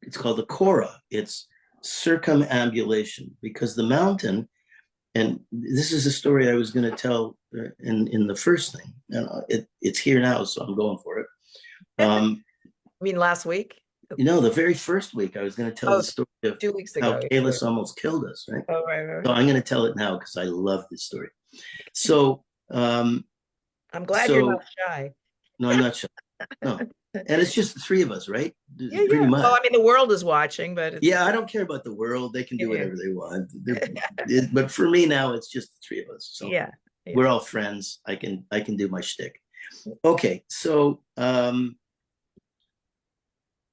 it's called the Kora. It's circumambulation, because the mountain, and this is a story I was going to tell in the first thing, and it's here now, so I'm going for it. I mean, last week? You know, the very first week I was going to tell the story of 2 weeks how ago. Kalis almost killed us, right? Oh, right. So I'm going to tell it now because I love this story. So I'm glad you're not shy. No, I'm not shy. No. And it's just the three of us, right? Yeah, pretty much. Well, I mean, the world is watching, but I don't care about the world. They can do whatever they want. But for me now, it's just the three of us. So yeah. We're all friends. I can do my shtick. Okay, so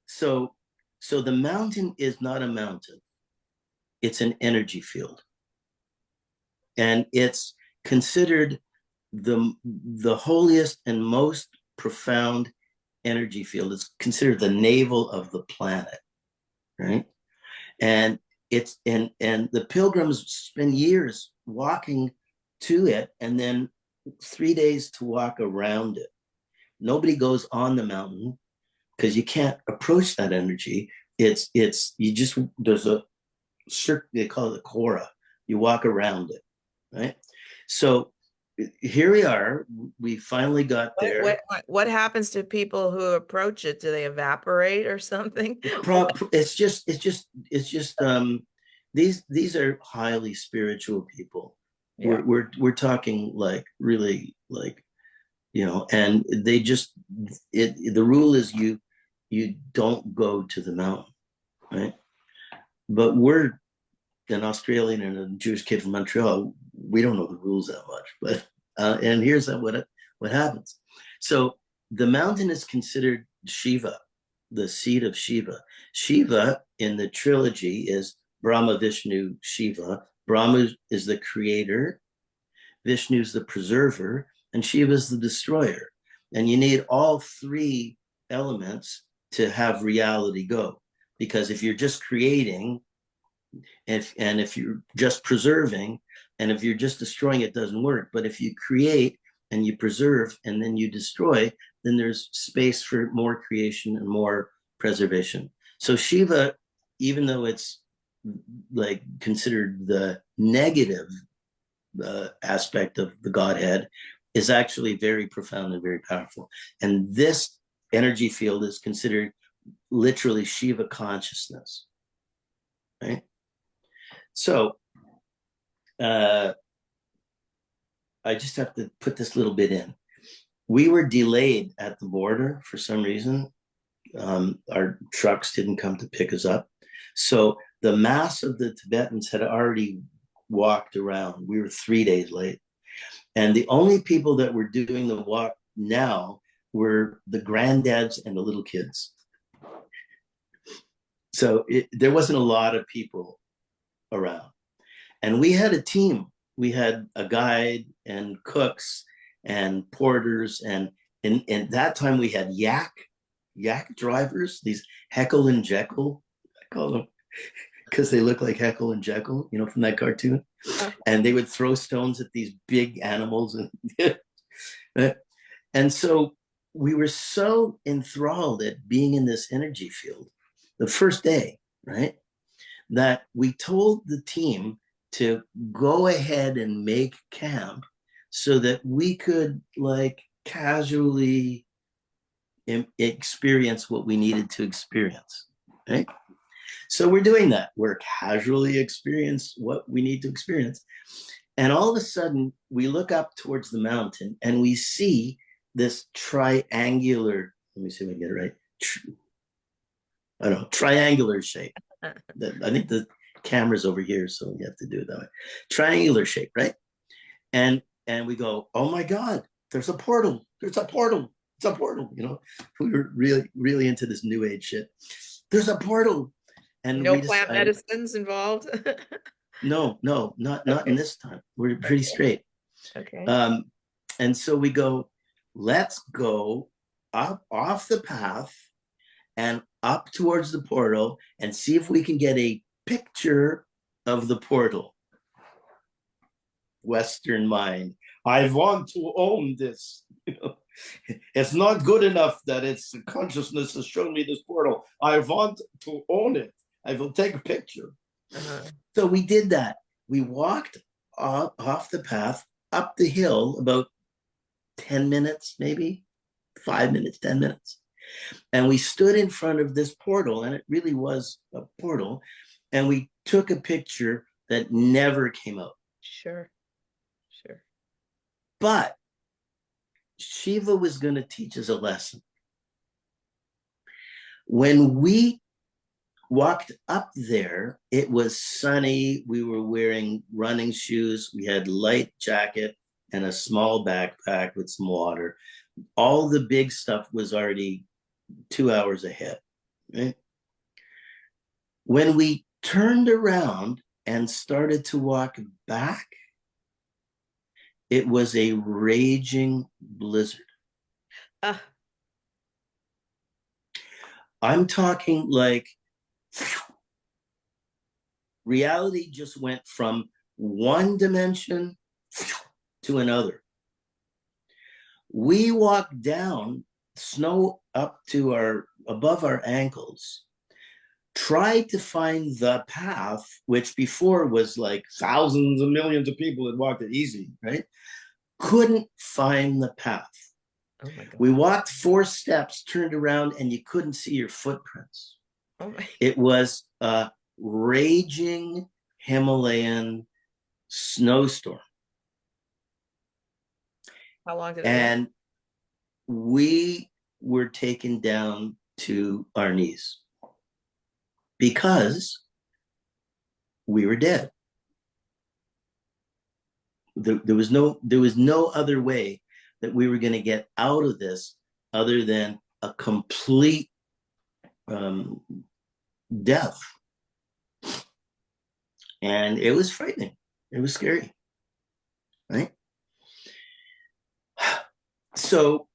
so the mountain is not a mountain. It's an energy field. And it's considered the holiest and most profound energy field. It's considered the navel of the planet, right? And it's and the pilgrims spend years walking to it, and then 3 days to walk around it. Nobody goes on the mountain because you can't approach that energy. It's you just, there's a circle, they call it a Kora. You walk around it, right? So here we are. We finally got there. What happens to people who approach it? Do they evaporate or something? It's just these are highly spiritual people. Yeah. We're talking like really like, you know, and they just the rule is you don't go to the mountain, right? But we're an Australian and a Jewish kid from Montreal. We don't know the rules that much, but and here's what happens. So the mountain is considered Shiva, the seat of Shiva. Shiva in the trilogy is Brahma, Vishnu, Shiva. Brahma is the creator, Vishnu is the preserver, and Shiva is the destroyer. And you need all three elements to have reality go. Because if you're just creating, and if you're just preserving, and if you're just destroying, it doesn't work. But if you create and you preserve and then you destroy, then there's space for more creation and more preservation. So Shiva, even though it's like considered the negative aspect of the Godhead, is actually very profound and very powerful. And this energy field is considered literally Shiva consciousness, right? So I just have to put this little bit in. We were delayed at the border for some reason. Our trucks didn't come to pick us up. So the mass of the Tibetans had already walked around. We were 3 days late. And the only people that were doing the walk now were the granddads and the little kids. So there wasn't a lot of people around. And we had a team. We had a guide and cooks and porters. And in that time we had yak drivers, these Heckle and Jekyll, I call them, because they look like Heckle and Jekyll, you know, from that cartoon. And they would throw stones at these big animals. And so we were so enthralled at being in this energy field the first day, right, that we told the team to go ahead and make camp so that we could like casually experience what we needed to experience, right? So we're doing that. We're casually experience what we need to experience. And all of a sudden we look up towards the mountain and we see this triangular, let me see if I can get it right. I don't know, triangular shape. I think the camera's over here, so you have to do it that way. Triangular shape, right? And we go, oh my God, there's a portal. There's a portal. It's a portal. You know, we were really into this new age shit. There's a portal. And no plant medicines involved. No, not in this time. We're pretty straight. Okay. And so we go, let's go up off the path and up towards the portal and see if we can get a picture of the portal. Western mind. I want to own this. You know, it's not good enough that it's consciousness has shown me this portal. I want to own it. I will take a picture. So we did that. We walked off the path, up the hill, about 10 minutes, maybe 5 minutes, 10 minutes. And we stood in front of this portal, and it really was a portal. And we took a picture that never came out. Sure. But Shiva was going to teach us a lesson. When we walked up there, it was sunny. We were wearing running shoes. We had light jacket and a small backpack with some water. All the big stuff was already 2 hours ahead. Right? When we turned around and started to walk back, it was a raging blizzard. I'm talking like reality just went from one dimension to another. We walked down, snow up to above our ankles, tried to find the path, which before was like thousands and millions of people had walked it easy, right? couldn't find the path. Oh my God. We walked 4 steps, turned around, and you couldn't see your footprints. Oh my. It was a raging Himalayan snowstorm. How long did it last? And we were taken down to our knees because we were dead. There was no other way that we were going to get out of this other than a complete death. And it was frightening. It was scary, right? So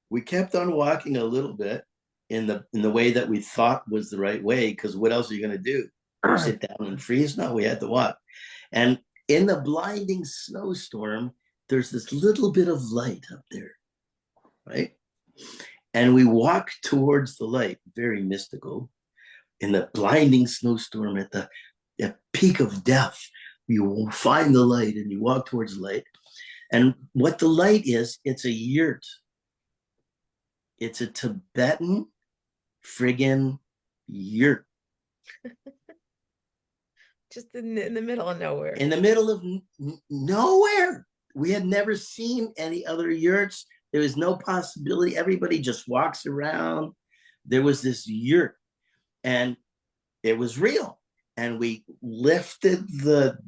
we kept on walking a little bit in the way that we thought was the right way, because what else are you going to do? Sit down and freeze? No, we had to walk. And in the blinding snowstorm, there's this little bit of light up there, right? And we walk towards the light, very mystical. In the blinding snowstorm at the peak of death, you find the light and you walk towards the light. And what the light is, it's a yurt. It's a Tibetan friggin' yurt. Just in the middle of nowhere. In the middle of nowhere. We had never seen any other yurts. There was no possibility. Everybody just walks around. There was this yurt, and it was real. And we lifted the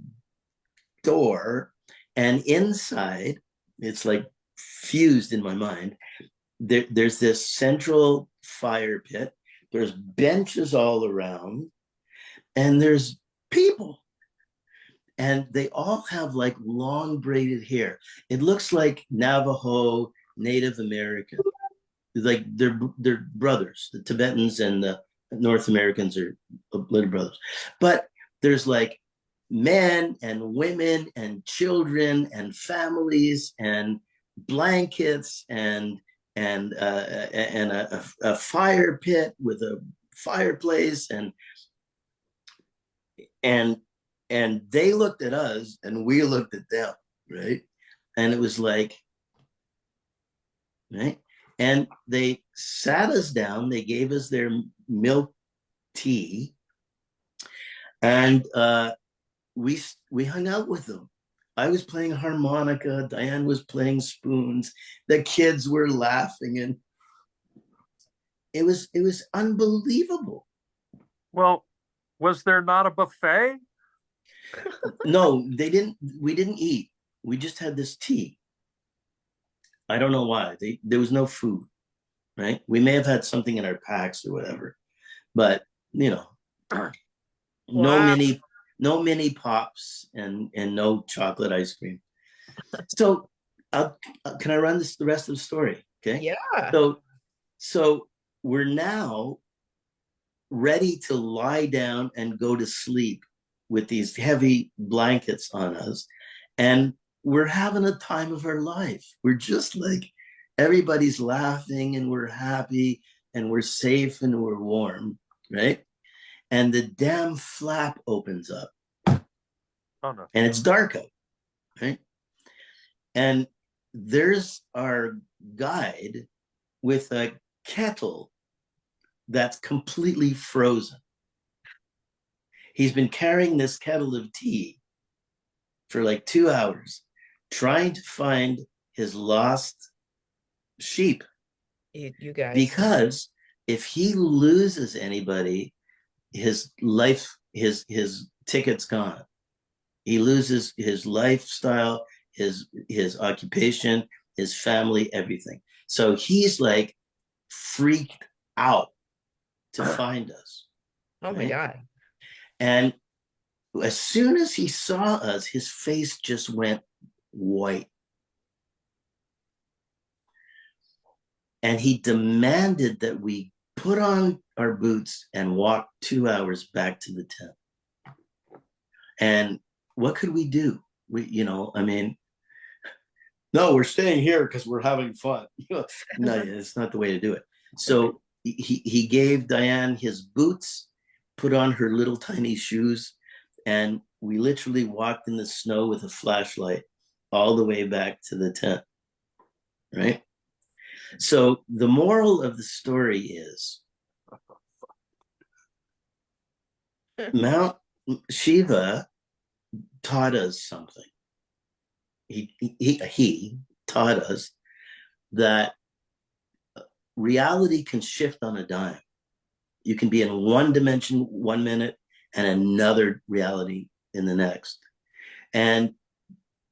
door, and inside, it's like fused in my mind. There's this central fire pit. There's benches all around, and there's people. And they all have like long braided hair. It looks like Navajo, Native American. Like they're brothers. The Tibetans and the North Americans are little brothers. But there's like men and women and children and families and blankets and a fire pit with a fireplace and they looked at us and we looked at them, right? And it was like, right? And they sat us down, they gave us their milk tea, and we hung out with them. I was playing harmonica, Diane was playing spoons, the kids were laughing, and it was unbelievable. Well, was there not a buffet? No, we didn't eat. We just had this tea. I don't know why. There was no food, right? We may have had something in our packs or whatever, but Wow. no mini pops and no chocolate ice cream. So can I run the rest of the story? Okay. Yeah. So we're now ready to lie down and go to sleep with these heavy blankets on us. And we're having a time of our life. We're just like, everybody's laughing and we're happy and we're safe and we're warm, right? And the damn flap opens up. Oh no. And it's dark out, right? And there's our guide with a kettle that's completely frozen. He's been carrying this kettle of tea for like 2 hours, trying to find his lost sheep. You guys. Because if he loses anybody, his life, his ticket's gone. He loses his lifestyle, his occupation, his family, everything. So he's like freaked out to find us. Oh my God. And as soon as he saw us, his face just went white. And he demanded that we put on our boots and walk 2 hours back to the tent. And what could we do? No, we're staying here because we're having fun. No, it's not the way to do it. So he gave Diane his boots, put on her little tiny shoes, and we literally walked in the snow with a flashlight all the way back to the tent, right? So the moral of the story is Mount Shiva taught us something. He taught us that reality can shift on a dime. You can be in one dimension 1 minute and another reality in the next. And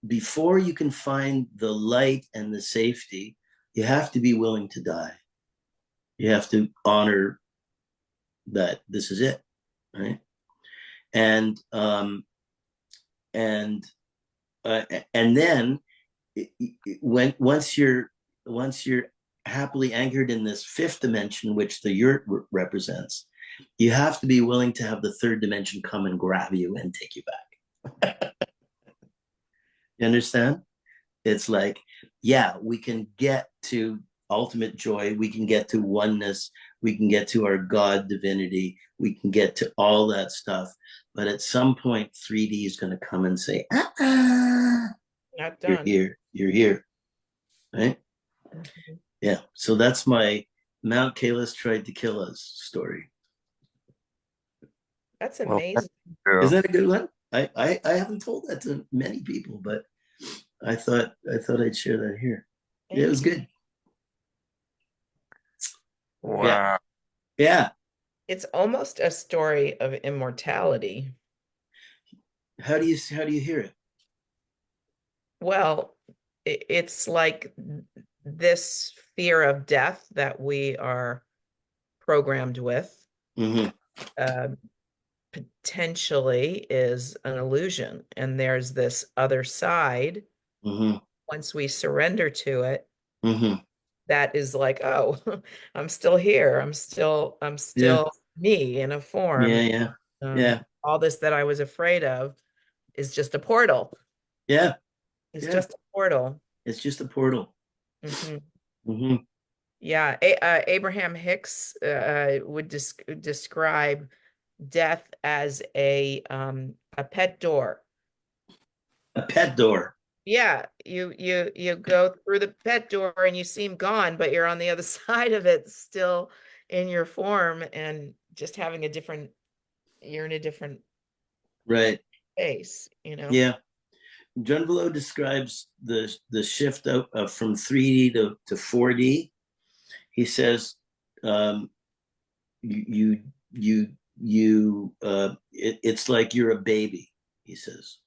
before you can find the light and the safety, you have to be willing to die. You have to honor that this is it, right? And and then once you're happily anchored in this fifth dimension, which the yurt represents, you have to be willing to have the third dimension come and grab you and take you back. You understand? It's like, yeah, we can get to ultimate joy, we can get to oneness, we can get to our God divinity, we can get to all that stuff. But at some point, 3D is going to come and say, Not you're done. you're here, right? Mm-hmm. Yeah. So that's my Mount Caelus tried to kill us story. That's amazing. Well, isn't that a good one? I haven't told that to many people, but I thought I'd share that here. Yeah, it was good. Wow. Yeah. Yeah. It's almost a story of immortality. How do you hear it? Well, it's like this fear of death that we are programmed with. Mm-hmm. Potentially is an illusion, and there's this other side. Mm-hmm. Once we surrender to it, mm-hmm. that is like, oh, I'm still here, I'm still yeah. Me in a form. Yeah. All this that I was afraid of is just a portal. Yeah, it's just a portal. It's just a portal. Mm-hmm. Mm-hmm. Yeah. Abraham Hicks would describe death as a pet door. A pet door. Yeah, you go through the pet door and you seem gone, but you're on the other side of it, still in your form and just having you're in a different right space, you know. Yeah. John Velo describes the shift out from 3D to 4D. He says, it's like you're a baby. He says,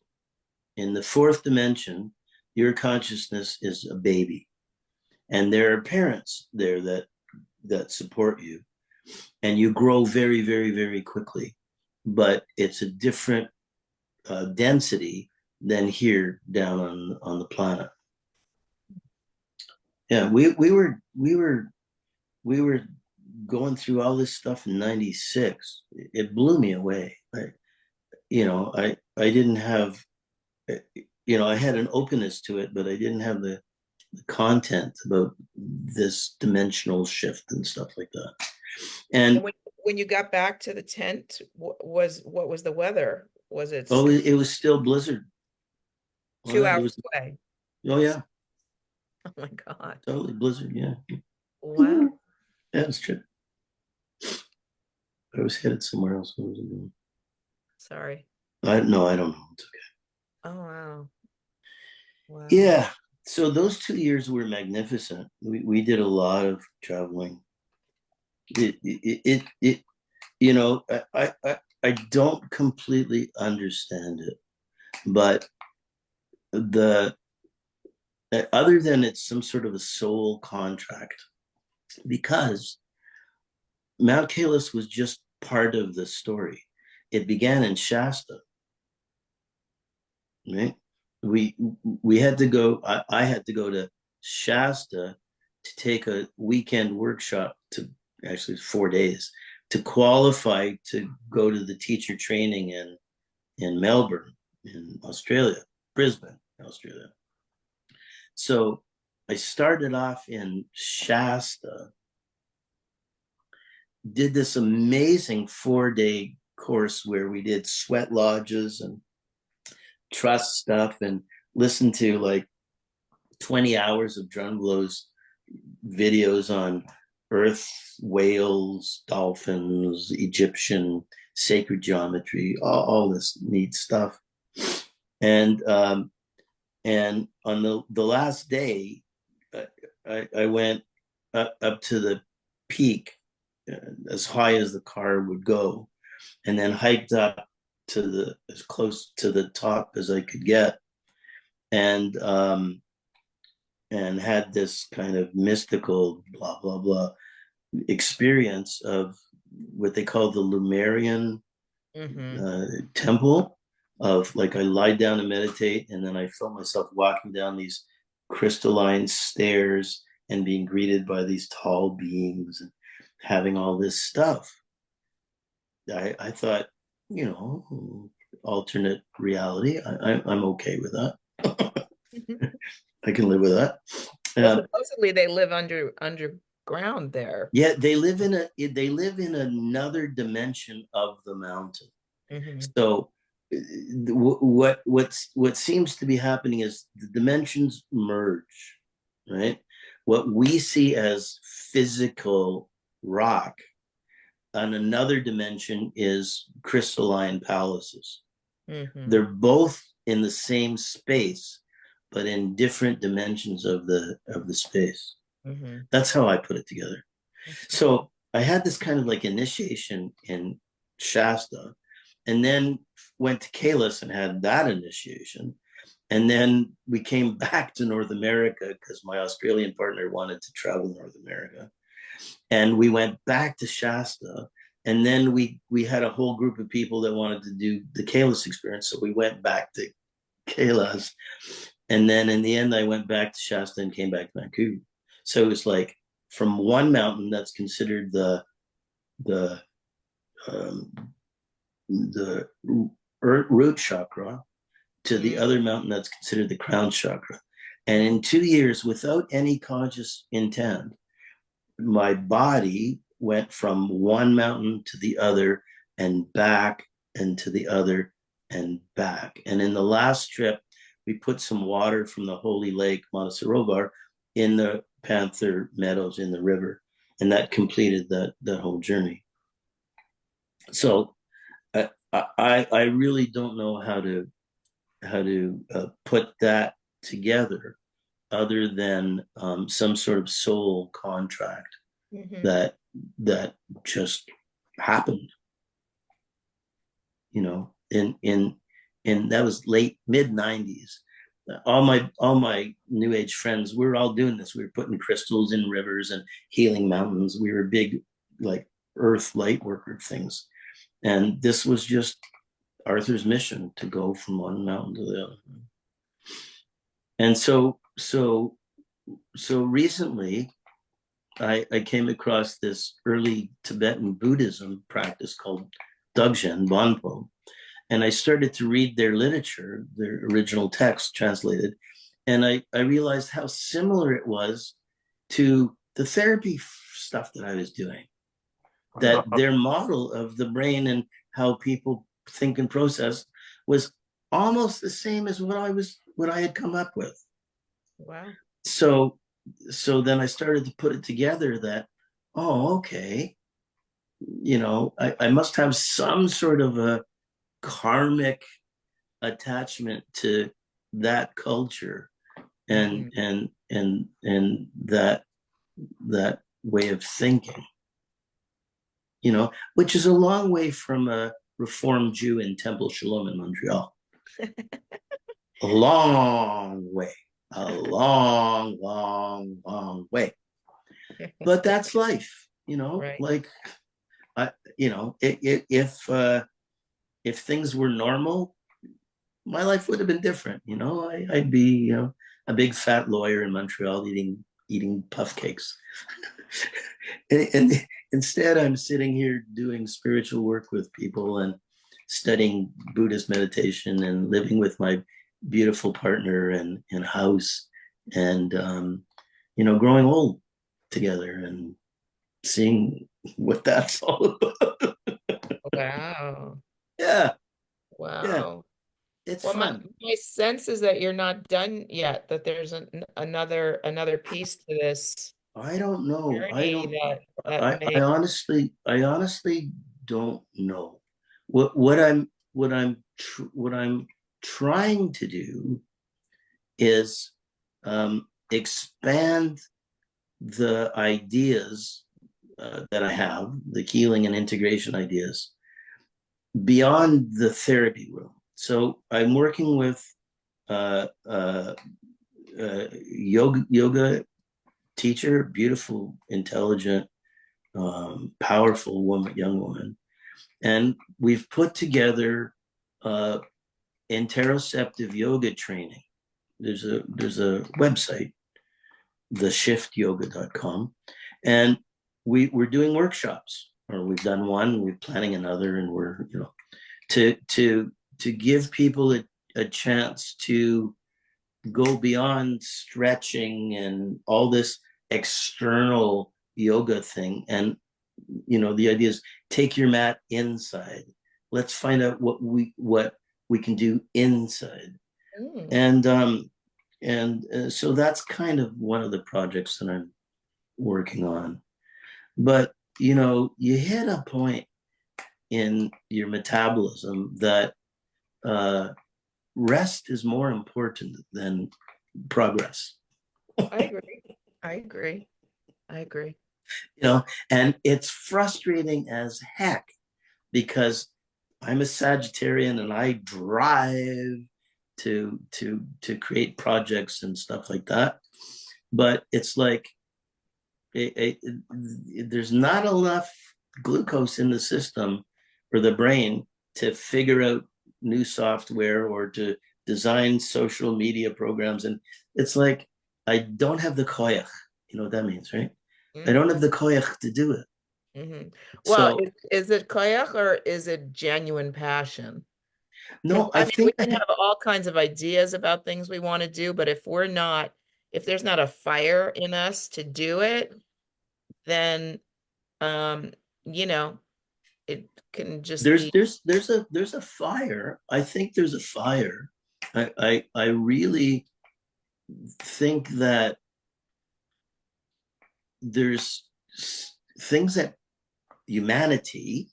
in the fourth dimension, your consciousness is a baby, and there are parents there that support you, and you grow very, very, very quickly. But it's a different density than here down on the planet. Yeah, we were going through all this stuff in '96. It blew me away. I didn't have, I had an openness to it, but I didn't have the content about this dimensional shift and stuff like that. And when you got back to the tent, what was the weather? Was it? Oh, it was still blizzard. 2 hours away. Oh yeah. Oh my God. Totally blizzard. Yeah. Wow. Yeah, it's true. I was headed somewhere else. What was I doing? Sorry. I don't know. It's okay. Oh wow. Wow. Yeah. So those 2 years were magnificent. We did a lot of traveling. I don't completely understand it, but other than it's some sort of a soul contract, because Mount Caelus was just part of the story. It began in Shasta, right? We had to go. I had to go to Shasta to take a weekend workshop, to actually 4 days, to qualify to go to the teacher training in Melbourne, in Australia, Brisbane, Australia. So I started off in Shasta, did this amazing 4-day course where we did sweat lodges and trust stuff, and listen to like 20 hours of Drunglow's videos on earth, whales, dolphins, Egyptian sacred geometry, all this neat stuff. And and on the last day, I went up to the peak, as high as the car would go, and then hiked up to the as close to the top as I could get, and had this kind of mystical blah blah blah experience of what they call the Lumerian temple, of like I lied down to meditate, and then I felt myself walking down these crystalline stairs and being greeted by these tall beings and having all this stuff. I thought, alternate reality. I'm okay with that. I can live with that. Well, supposedly they live underground there. Yeah, they live in another dimension of the mountain. So what seems to be happening is the dimensions merge, right? What we see as physical rock on another dimension is crystalline palaces. They're both in the same space, but in different dimensions of the space. That's how I put it together. So I had this kind of like initiation in Shasta, and then went to Kalis and had that initiation. And then we came back to North America because my Australian partner wanted to travel North America. And we went back to Shasta. And then we had a whole group of people that wanted to do the Kalis experience. So we went back to Kalis. And then in the end, I went back to Shasta and came back to Vancouver. So it was like from one mountain that's considered the root chakra to the other mountain that's considered the crown chakra. And in 2 years, without any conscious intent, my body went from one mountain to the other and back and to the other and back. And in the last trip, we put some water from the holy lake, Manasarovar, in the Panther Meadows in the river. And that completed that whole journey. So I really don't know how to put that together, other than some sort of soul contract that just happened. In that was late mid-90s. All my new age friends, we were all doing this. We were putting crystals in rivers and healing mountains. We were big like earth light worker things. And this was just Arthur's mission, to go from one mountain to the other. And so recently I came across this early Tibetan Buddhism practice called Dugzhen Bonpo. And I started to read their literature, their original text translated. And I realized how similar it was to the therapy stuff that I was doing. That their model of the brain and how people think and process was almost the same as what I had come up with. Wow. So then I started to put it together that, oh, okay, I must have some sort of a karmic attachment to that culture and that way of thinking, which is a long way from a Reformed Jew in Temple Shalom in Montreal. A long way, a long, long, long way. But that's life, right. Like, if things were normal, my life would have been different. I'd be, a big fat lawyer in Montreal eating puff cakes. and instead, I'm sitting here doing spiritual work with people and studying Buddhist meditation and living with my beautiful partner and house and, growing old together and seeing what that's all about. Wow. Yeah. Wow. Yeah. it's Well, my, fun. my sense is that you're not done yet, that there's another piece to this I don't know. journey that may. I honestly don't know. What I'm trying to do is expand the ideas that I have, the healing and integration ideas, beyond the therapy room. So I'm working with uh, uh, yoga teacher, beautiful, intelligent, powerful woman, young woman, and we've put together interoceptive yoga training. There's a website, theshiftyoga.com, and we're doing workshops, or we've done one, we're planning another, and we're to give people a chance to go beyond stretching and all this external yoga thing. And the idea is, take your mat inside. Let's find out what we can do inside. Mm. And so that's kind of one of the projects that I'm working on. But you hit a point in your metabolism that rest is more important than progress. I agree. I agree. I agree. And it's frustrating as heck, because I'm a Sagittarian and I drive to create projects and stuff like that. But it's like there's not enough glucose in the system for the brain to figure out new software or to design social media programs. And it's like, I don't have the koyach. You know what that means, right? I don't have the koyach to do it. Mm-hmm. Well, So is it koyach or is it genuine passion? Because no, I I mean, we think can have all kinds of ideas about things we want to do, but if there's not a fire in us to do it, then um, you know, it can just there's be. there's there's a fire. I think there's a fire. I really think that there's things that humanity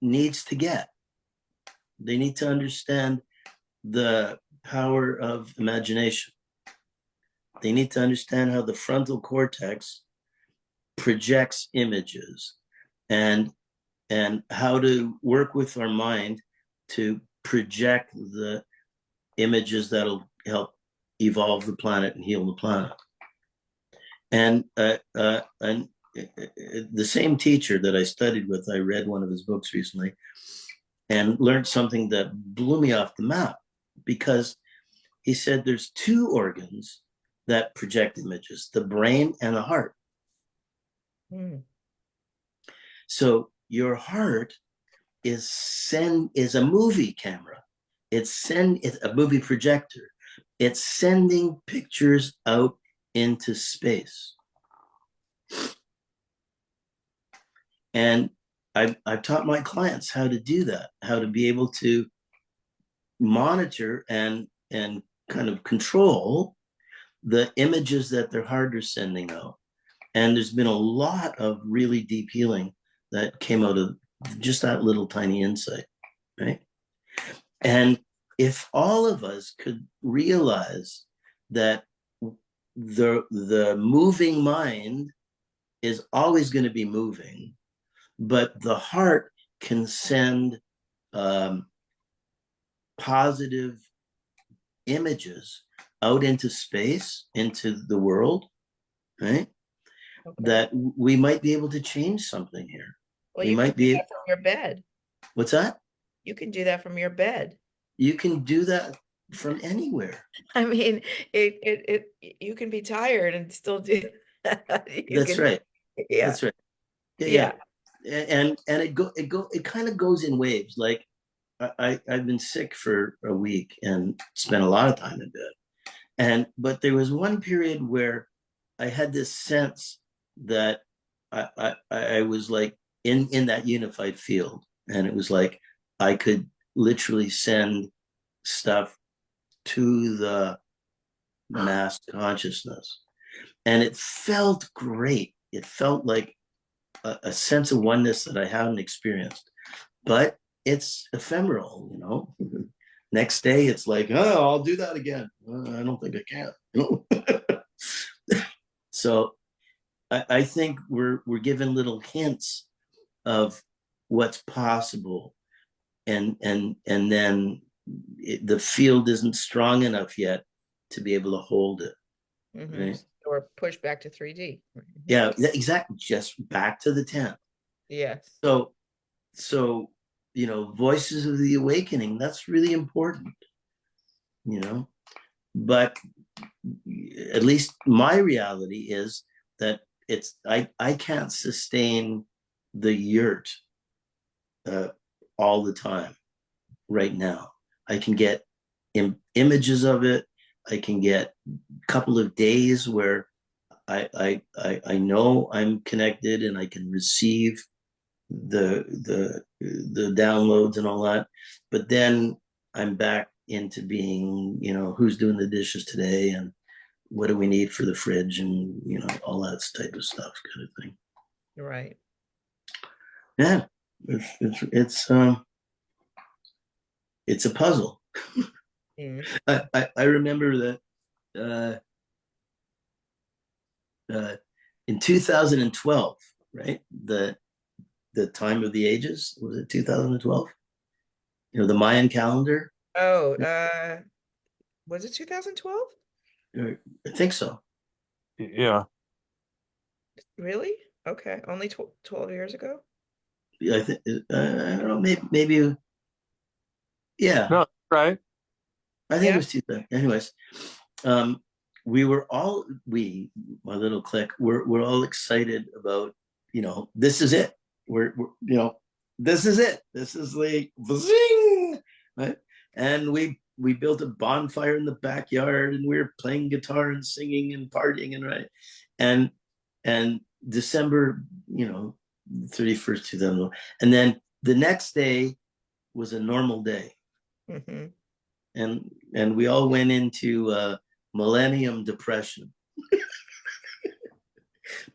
needs to get. They need to understand the power of imagination. They need to understand how the frontal cortex projects images, and how to work with our mind to project the images that'll help evolve the planet and heal the planet. And the same teacher that I studied with, I read one of his books recently and learned something that blew me off the map, because he said there's two organs that project images: the brain and the heart. Hmm. So your heart is a movie camera. It's a movie projector. It's sending pictures out into space. And I've taught my clients how to do that, how to be able to monitor and kind of control the images that their heart are sending out. And there's been a lot of really deep healing that came out of just that little tiny insight, right? And if all of us could realize that the moving mind is always going to be moving, but the heart can send positive images out into space, into the world, right? Okay. That we might be able to change something here. Well, We you can might do be. that from your bed. What's that? You can do that from your bed. You can do that from anywhere. I mean, you can be tired and still do that. You That's can, right. yeah, That's right. Yeah, yeah. yeah. And it kind of goes in waves. Like I've been sick for a week and spent a lot of time in bed. But there was one period where I had this sense that I was like in that unified field, and it was like I could literally send stuff to the mass consciousness. And it felt great. It felt like a sense of oneness that I hadn't experienced. But it's ephemeral, you know. Next day, it's like, oh, I'll do that again. I don't think I can. You know? So I think we're given little hints of what's possible, and then the field isn't strong enough yet to be able to hold it. Right? Or push back to 3D. Yeah, exactly. Just back to the 10. Yes. So you know, voices of the awakening, that's really important, you know. But at least my reality is that I can't sustain the yurt all the time right now. I can get images of it. I can get a couple of days where I know I'm connected and I can receive the downloads and all that. But then I'm back into being, you know, who's doing the dishes today and what do we need for the fridge and, you know, all that type of stuff, kind of thing. Right. Yeah, it's a puzzle. I remember that in 2012, right? The time of the ages, was it 2012? You know, the Mayan calendar. Oh, was it 2012? I think so. Yeah. Really? Okay, only 12 years ago? Yeah, I think I don't know, maybe yeah. No, right. I think Yeah. it was 2000. Anyways, um, we were all my little clique, we're all excited about, you know, this is it. We're you know, this is it. This is like zing, right? And we built a bonfire in the backyard and we were playing guitar and singing and partying and right. And December, you know, 31st, 2000. And then the next day was a normal day. Mm-hmm. And we all went into millennium depression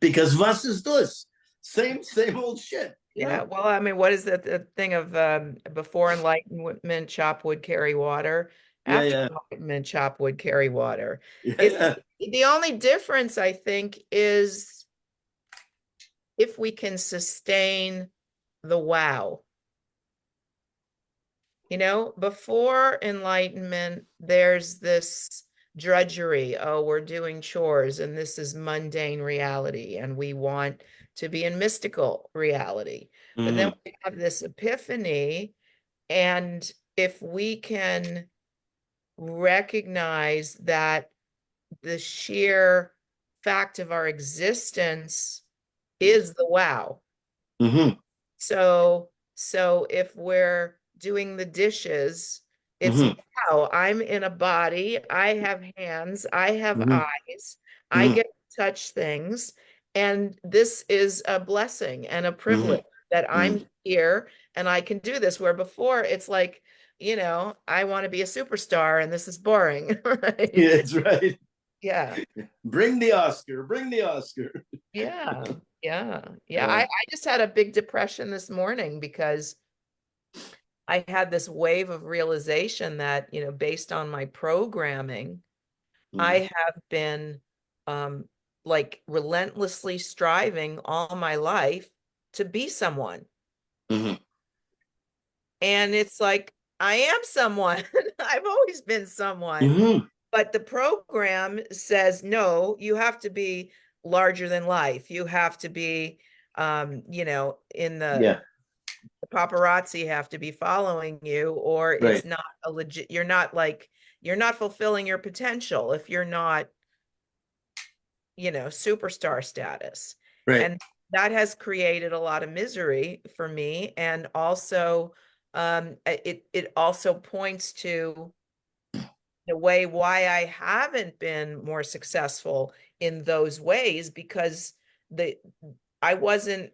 because was is this same old shit. Yeah, well, I mean, what is the thing of before enlightenment, chop wood, carry water? Yeah, After yeah, enlightenment, chop wood, carry water. yeah, It's yeah. the only difference, I think, is if we can sustain the wow. You know, before enlightenment, there's this drudgery. Oh, we're doing chores and this is mundane reality, and we want to be in mystical reality. But then Mm-hmm. we have this epiphany, and if we can recognize that the sheer fact of our existence is the wow. Mm-hmm. So if we're doing the dishes, it's Mm-hmm. wow, I'm in a body, I have hands, I have Mm-hmm. eyes, I Mm-hmm. get to touch things, and this is a blessing and a privilege that Mm-hmm. I'm here and I can do this. Where before it's like, you know, I want to be a superstar and this is boring, right? Yeah, that's right. Yeah. Bring the Oscar. Bring the Oscar. Yeah. Yeah. Yeah. I, Yeah. I just had a big depression this morning because I had this wave of realization that, you know, based on my programming, Mm-hmm. I have been like relentlessly striving all my life to be someone. Mm-hmm. And it's like, I am someone. I've always been someone. Mm-hmm. But the program says, no, you have to be larger than life. You have to be, you know, in the Yeah. paparazzi have to be following you, or it's Right. not a legit, you're not fulfilling your potential if you're not, you know, superstar status. Right. And that has created a lot of misery for me. And also, it also points to the way why I haven't been more successful in those ways, because the I wasn't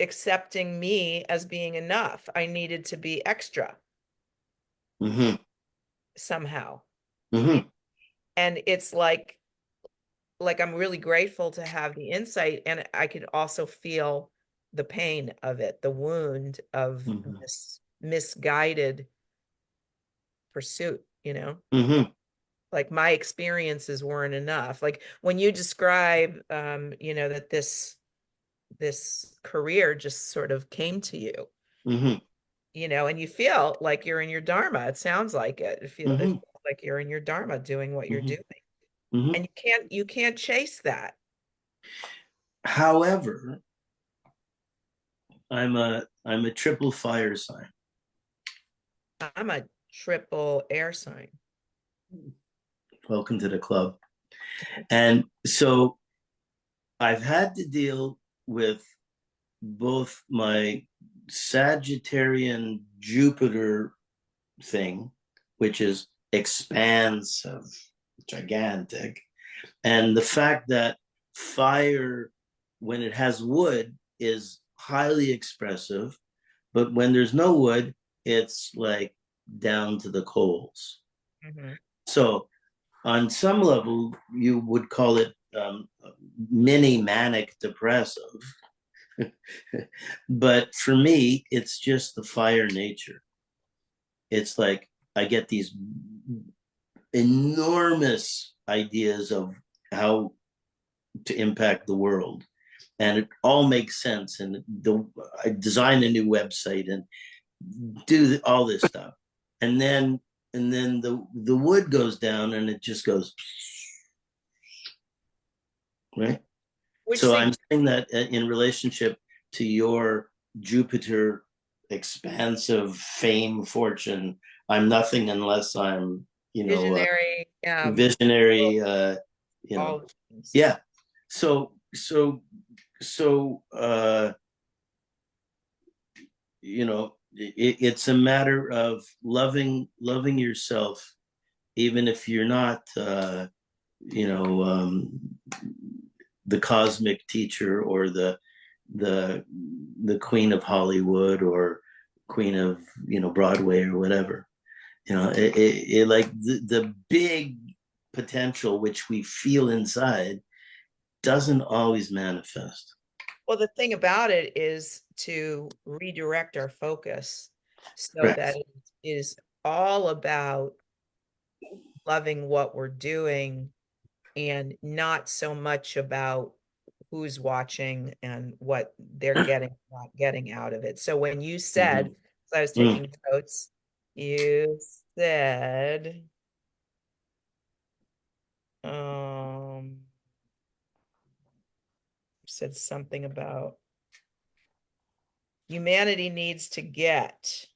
accepting me as being enough. I needed to be extra. Mm-hmm. somehow. Mm-hmm. And it's like I'm really grateful to have the insight, and I could also feel the pain of it, the wound of Mm-hmm. this misguided pursuit, Mm-hmm. like my experiences weren't enough. Like when you describe that this career just sort of came to you, Mm-hmm. and you feel like you're in your dharma. It sounds like it Mm-hmm. feels like you're in your dharma doing what you're Mm-hmm. doing. Mm-hmm. And you can't chase that. However, I'm a triple fire sign. I'm a triple air sign. Welcome to the club. And so I've had to deal with both my Sagittarian Jupiter thing, which is expansive, gigantic, and the fact that fire, when it has wood, is highly expressive, but when there's no wood, it's like down to the coals. Mhm. So on some level, you would call it mini manic depressive. But for me, it's just the fire nature. It's like I get these enormous ideas of how to impact the world. And it all makes sense. And I design a new website and do all this stuff. And then the wood goes down and it just goes right. Which So I'm suggests saying that in relationship to your Jupiter expansive fame, fortune, I'm nothing unless I'm, visionary, visionary, all the things. yeah. So it's a matter of loving yourself, even if you're not, you know, um, the cosmic teacher or the the queen of Hollywood or queen of Broadway or whatever. It like the big potential which we feel inside doesn't always manifest. Well, the thing about it is to redirect our focus so that Correct. it is all about loving what we're doing and not so much about who's watching and what they're getting, not getting out of it. So when you said, Mm-hmm. so I was Mm. taking notes, you said, um, said something about humanity needs to get.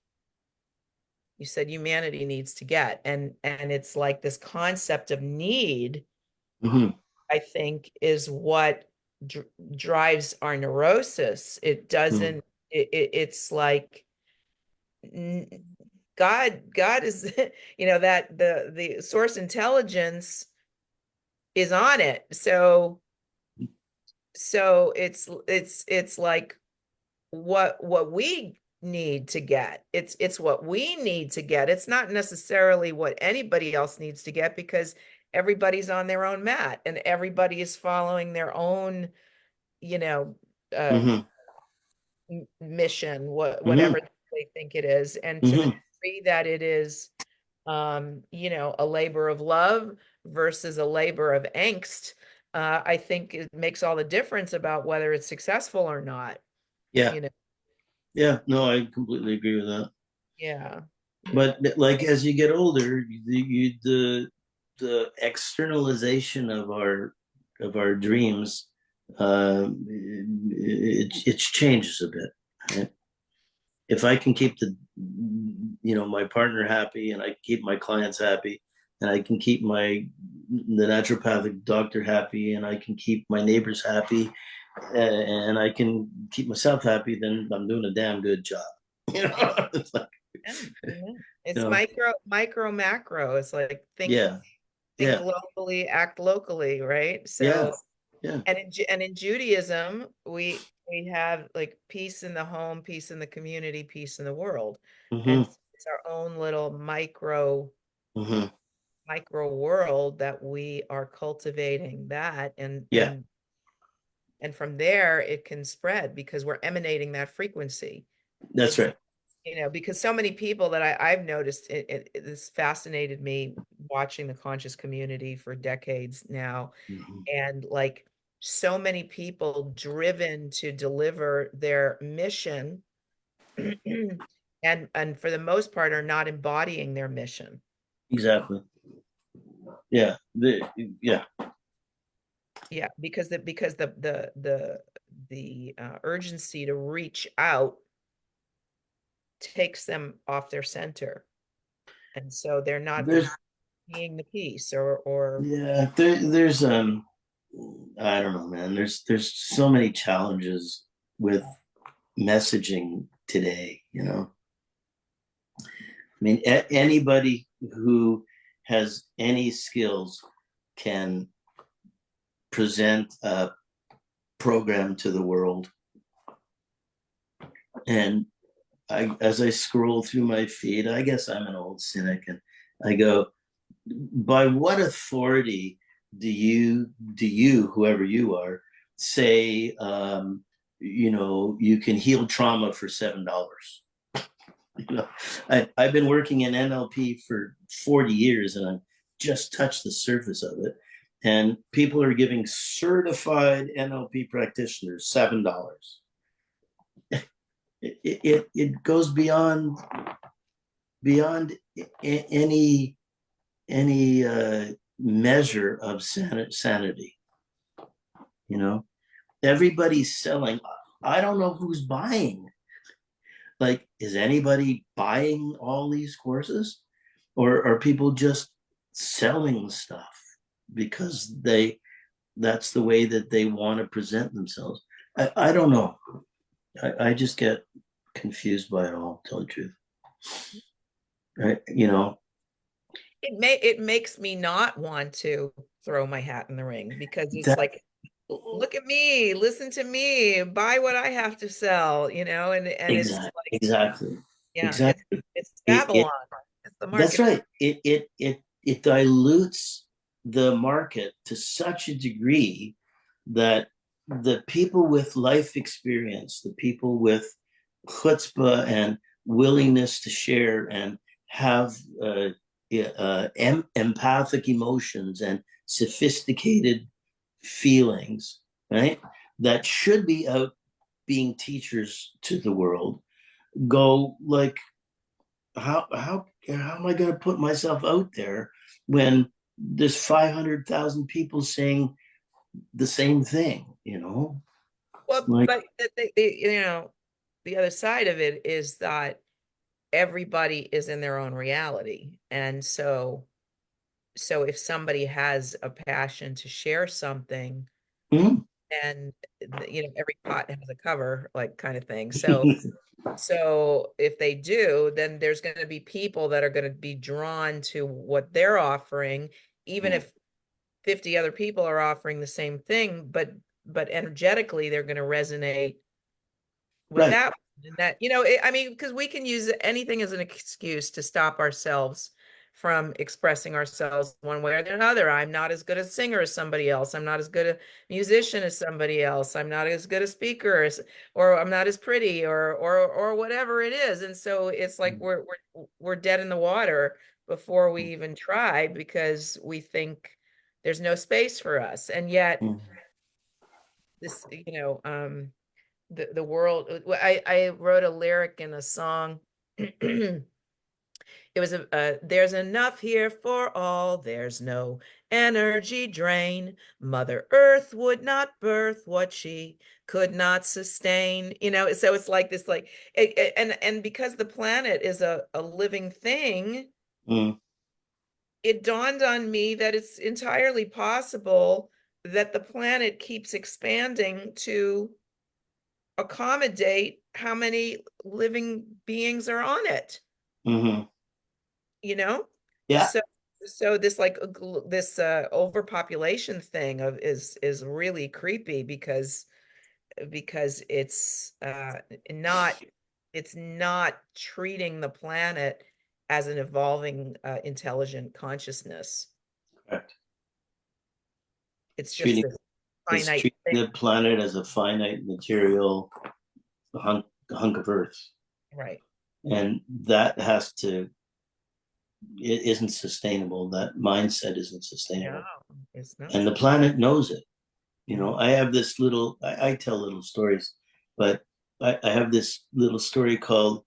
You said humanity needs to get, and it's like this concept of need, Mm-hmm. I think, is what drives our neurosis. It Mm. doesn't, it's like God is, that the source intelligence is on it. So it's like what we need to get. It's what we need to get. It's not necessarily what anybody else needs to get, because everybody's on their own mat and everybody is following their own, you know, uh, Mm-hmm. mission, Mm-hmm. whatever they think it is. And to the Mm-hmm. degree that it is, a labor of love versus a labor of angst, I think it makes all the difference about whether it's successful or not, Yeah. you know. Yeah. No, I completely agree with that. Yeah. Yeah. But like as you get older, the externalization of our dreams, it changes a bit. Right? If I can keep my partner happy, and I keep my clients happy, and I can keep the naturopathic doctor happy, and I can keep my neighbors happy, and I can keep myself happy, then I'm doing a damn good job. It's like, Amen. Amen. you It's know, micro, macro. It's like think yeah, think yeah, locally, act locally, right? yeah, So, yeah. and in Judaism, we have like peace in the home, peace in the community, peace in the world. And Mm-hmm. it's our own little micro. Mhm. micro world that we are cultivating that, Yeah, and from there it can spread because we're emanating that frequency. that's It's, right. because so many people that I've noticed, this fascinated me watching the conscious community for decades now. Mhm. And like so many people driven to deliver their mission and for the most part are not embodying their mission. Exactly. Yeah. Yeah. Yeah, because the urgency to reach out takes them off their center. And so they're not There's being the peace or yeah, there's I don't know, man. There's so many challenges with messaging today, you know. I mean, anybody who has any skills can present a program to the world. And as I scroll through my feed, I guess I'm an old cynic, and I go, by what authority do you, whoever you are, say, you can heal trauma for $7? You know, I've been working in NLP for 40 years, and I've just touched the surface of it. And people are giving certified NLP practitioners $7. It goes beyond any measure of sanity. You know, everybody's selling. I don't know who's buying. Like, is anybody buying all these courses, or are people just selling stuff because that's the way that they want to present themselves? I don't know. I just get confused by it all, to tell the truth. Right? it makes me not want to throw my hat in the ring because it's That like, look at me, listen to me, buy what I have to sell, and it's exactly, like, exactly, yeah, exactly. it's It Babylon. It's the That's market. right. It dilutes the market to such a degree that the people with life experience, the people with chutzpah and willingness to share and have empathic emotions and sophisticated feelings, right? That should be out being teachers to the world, go like, how am I going to put myself out there when there's 500,000 people saying the same thing? Well, Like, but the other side of it is that everybody is in their own reality. And so if somebody has a passion to share something, mm, and every pot has a cover, like, kind of thing. So if they do, then there's going to be people that are going to be drawn to what they're offering, even if 50 other people are offering the same thing, but energetically they're going to resonate with right. that. And that, I mean, because we can use anything as an excuse to stop ourselves from expressing ourselves one way or another. I'm not as good a singer as somebody else. I'm not as good a musician as somebody else. I'm not as good a speaker or I'm not as pretty or whatever it is. And so it's like we're dead in the water before we even try because we think there's no space for us. And yet Mm, this, the world, I wrote a lyric in a song. It was there's enough here for all, there's no energy drain, Mother Earth would not birth what she could not sustain, so it's like this, like and because the planet is a living thing, mm, it dawned on me that it's entirely possible that the planet keeps expanding to accommodate how many living beings are on it, mhm. you know? Yeah. So this, like, this overpopulation thing is really creepy because it's not treating the planet as an evolving, intelligent consciousness. Correct. It's just Treating this it's finite treating thing. the planet as a finite material hunk of earth, Right. and that has to, it isn't sustainable. That mindset isn't sustainable, No, it's not. and the planet knows it. You know, I have this little, I tell little stories, but I have this little story called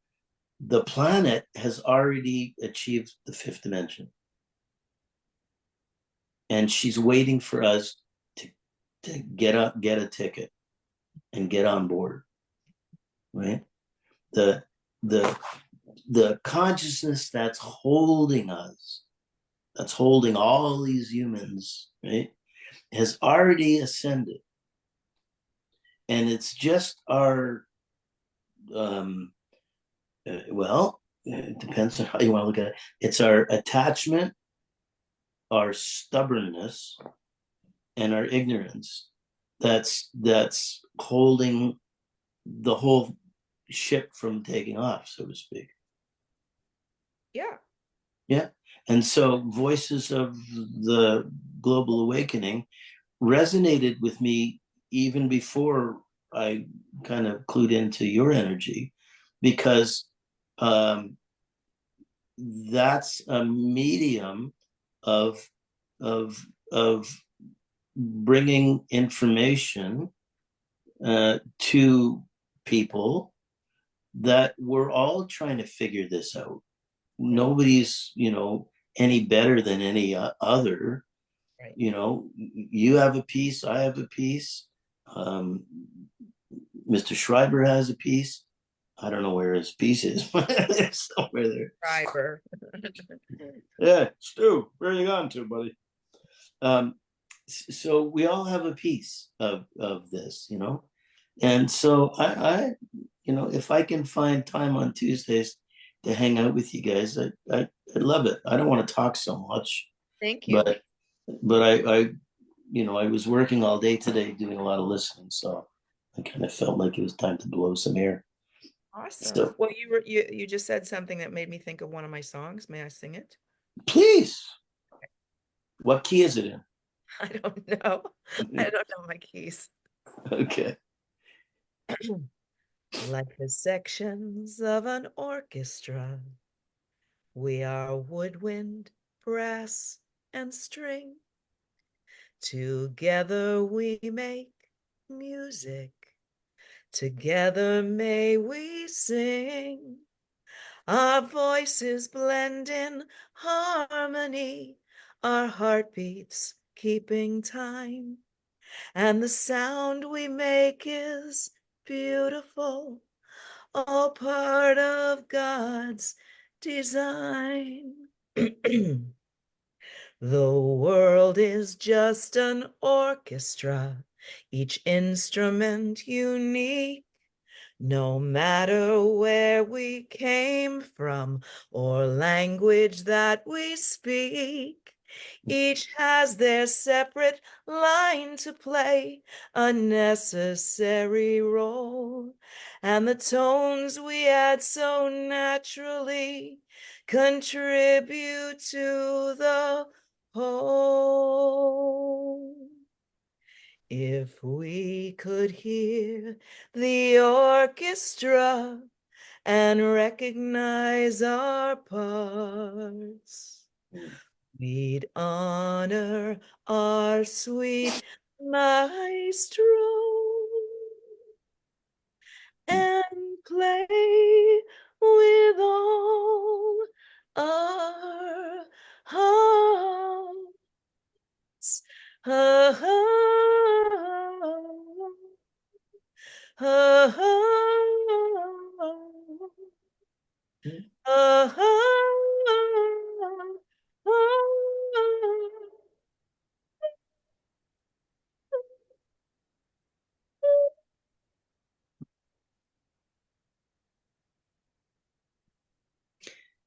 "The Planet Has Already Achieved the Fifth Dimension," and she's waiting for us to get up, get a ticket, and get on board. Right? The the the consciousness that's holding us, that's holding all these humans, right, has already ascended, and it's just our well, it depends on how you want to look at it. It's our attachment, our stubbornness, and our ignorance that's holding the whole ship from taking off, so to speak. Yeah. Yeah. And so voices of the global awakening resonated with me even before I kind of clued into your energy, because um, that's a medium of of bringing information to people that we're all trying to figure this out. Nobody's, any better than any other. Right. You have a piece, I have a piece, Mr. Schreiber has a piece. I don't know where his piece is, but it's somewhere there. Driver. Yeah, Stu, where are you going to, buddy? So we all have a piece of this, and so I if I can find time on Tuesdays to hang out with you guys, I love it. I don't want to talk so much, Thank you. but I was working all day today doing a lot of listening, so I kind of felt like it was time to blow some air. Awesome. So Well, you just said something that made me think of one of my songs. May I sing it? please, what key is it in? I don't know. I don't know my keys. Okay. Like the sections of an orchestra, we are woodwind, brass, and string. Together we make music. Together may we sing. Our voices blend in harmony, our heartbeats keeping time. And the sound we make is beautiful, all part of God's design. The world is just an orchestra, each instrument unique. No matter where we came from or language that we speak, each has their separate line to play, a necessary role. And the tones we add so naturally contribute to the whole. If we could hear the orchestra and recognize our parts, we'd honor our sweet maestro and play with all our hearts.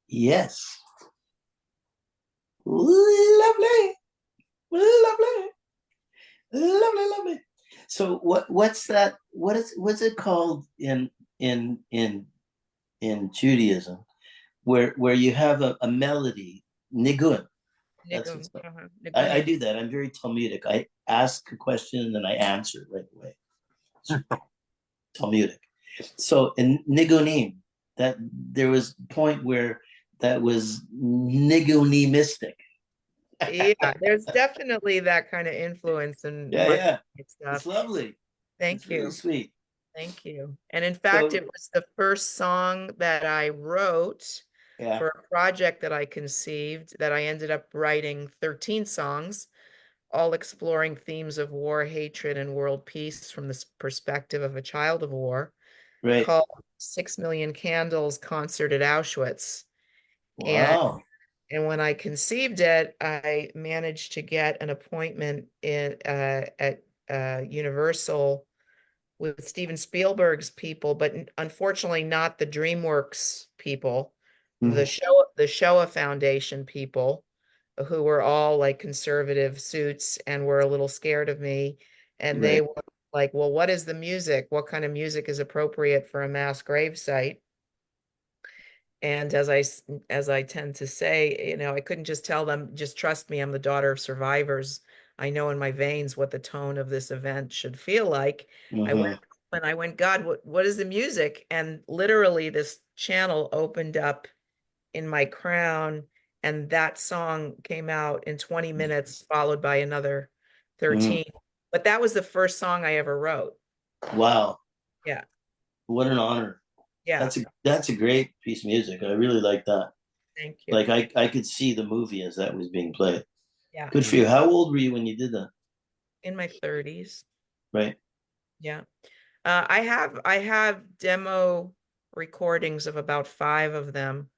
Yes. Lovely. Lovely. Lovely, lovely. So what's that? What's it called in Judaism? where you have a melody, nigun. That's Nigum, what's up. I Niguni. do that. I'm very Talmudic. I ask a question and then I answer it right away. Talmudic. So in nigunim, that there was a point where that was niguni mystic. Yeah, there's definitely that kind of influence in Yeah, my yeah. stuff. It's lovely. It's Thank really you. sweet. Thank you. And in fact, So it was the first song that I wrote yeah, for a project that I conceived that I ended up writing 13 songs, all exploring themes of war, hatred, and world peace from the perspective of a child of war, right. called 6 Million Candles Concert at Auschwitz. And Wow. and when I conceived it, I managed to get an appointment at Universal with Steven Spielberg's people, but unfortunately not the DreamWorks people, Mhm. the Shoah Foundation people, who were all like conservative suits and were a little scared of me. And they Right. were like, well, what is the music? What kind of music is appropriate for a mass grave site? And as I tend to say, I couldn't just tell them, just trust me, I'm the daughter of survivors. I know in my veins what the tone of this event should feel like. I went Mhm. and I went, God, what is the music? And literally this channel opened up in my crown, and that song came out in 20 minutes, followed by another Mhm. 13. But that was the first song I ever wrote. Wow. Yeah, What an honor. yeah, That's a great piece of music. I really like that. thank you. Like I could see the movie as that was being played. Yeah, Good for you. How old were you when you did that? in my 30s. Right. Yeah. I have demo recordings of about 5 of them,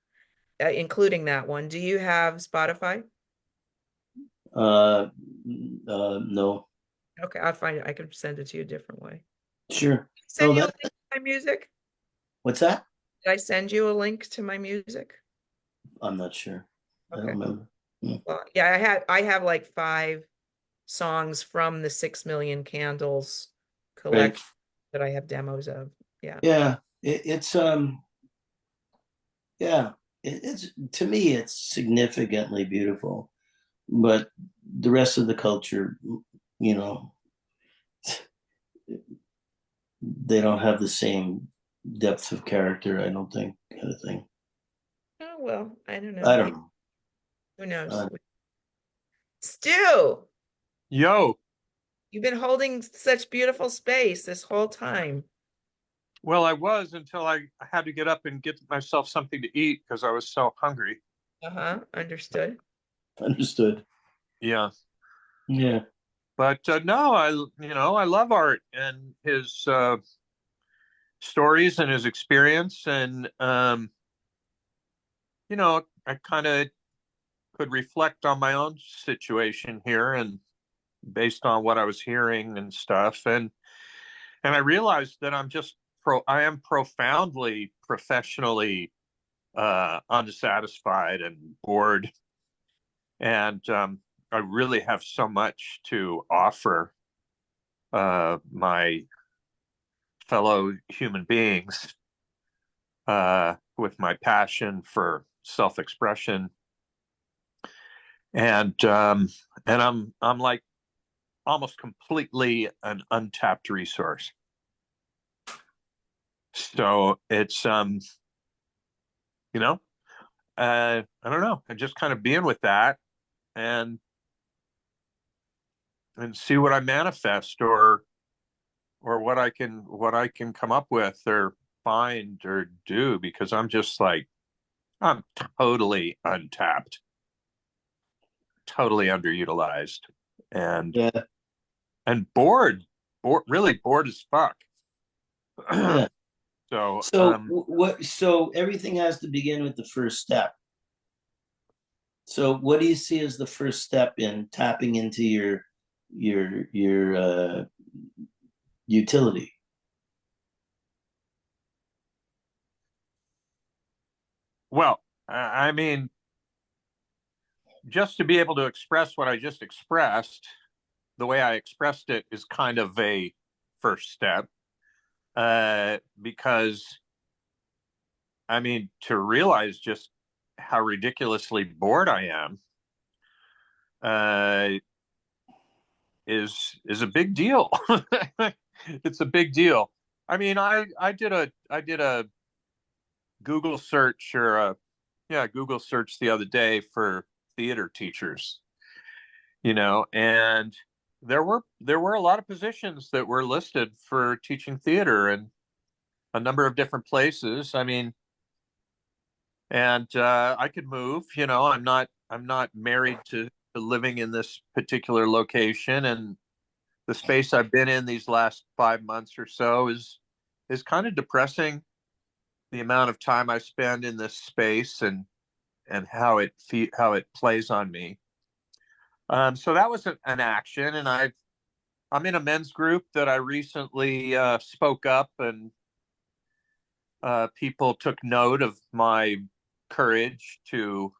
including that one. Do you have Spotify? Uh, no. Okay, I'll find it. I can send it to you a different way. Sure. Send No, you a that. link to my music? What's that? Did I send you a link to my music? I'm not sure. I don't Okay. remember. Hmm. Well, yeah, I have like 5 songs from the 6 Million Candles Right. collection that I have demos of. Yeah. Yeah. It's yeah. It's to me it's significantly beautiful, but the rest of the culture, you know, they don't have the same depth of character. I don't think, kind of thing. Oh, well, I don't know. I don't know. Who knows? Uh, Stu, Yo, you've been holding such beautiful space this whole time. well, I was until I had to get up and get myself something to eat because I was so hungry. Uh-huh. Understood. understood. Yeah, Yeah. but no, I love Art and his stories and his experience, and I kind of could reflect on my own situation here, and based on what I was hearing and stuff, and I realized that I am profoundly professionally unsatisfied and bored, and I really have so much to offer my fellow human beings with my passion for self-expression, and I'm like almost completely an untapped resource. So it's you know I don't know, and just kind of being with that and see what I manifest, or what I can come up with or find or do, because I'm just like I'm totally untapped, totally underutilized, and Yeah. really bored as fuck. Yeah. So So what? So everything has to begin with the first step. So what do you see as the first step in tapping into your utility? well, I mean, just to be able to express what I just expressed the way I expressed it is kind of a first step, because I mean, to realize just how ridiculously bored I am uh, is a big deal. It's a big deal. I mean, I did a Google search or a yeah Google search the other day for theater teachers, and there were a lot of positions that were listed for teaching theater in a number of different places. I mean, and I could move. I'm not married to living in this particular location, and the space I've been in these last 5 months or so is kind of depressing. The amount of time I spend in this space and how it plays on me. So that was an action, and I'm in a men's group that I recently spoke up, and people took note of my courage to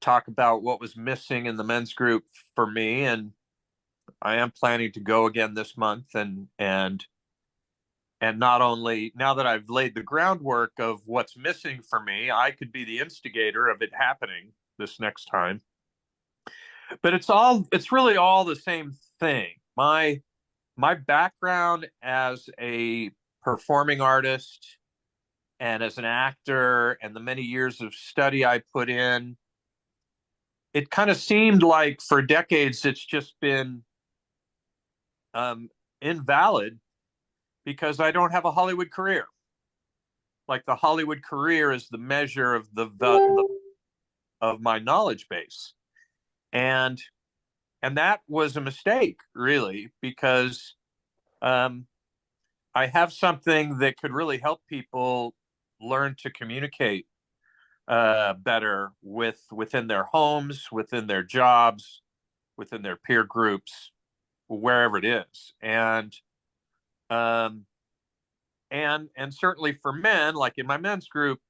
talk about what was missing in the men's group for me, and I am planning to go again this month, and not only now that I've laid the groundwork of what's missing for me, I could be the instigator of it happening this next time. But it's really all the same thing. My background as a performing artist and as an actor and the many years of study I put in, it kind of seemed like for decades it's just been um, invalid because I don't have a Hollywood career. Like the Hollywood career is the measure of of my knowledge base, and that was a mistake, really, because um, I have something that could really help people learn to communicate better within their homes, within their jobs, within their peer groups, wherever it is, um, and certainly for men, like in my men's group,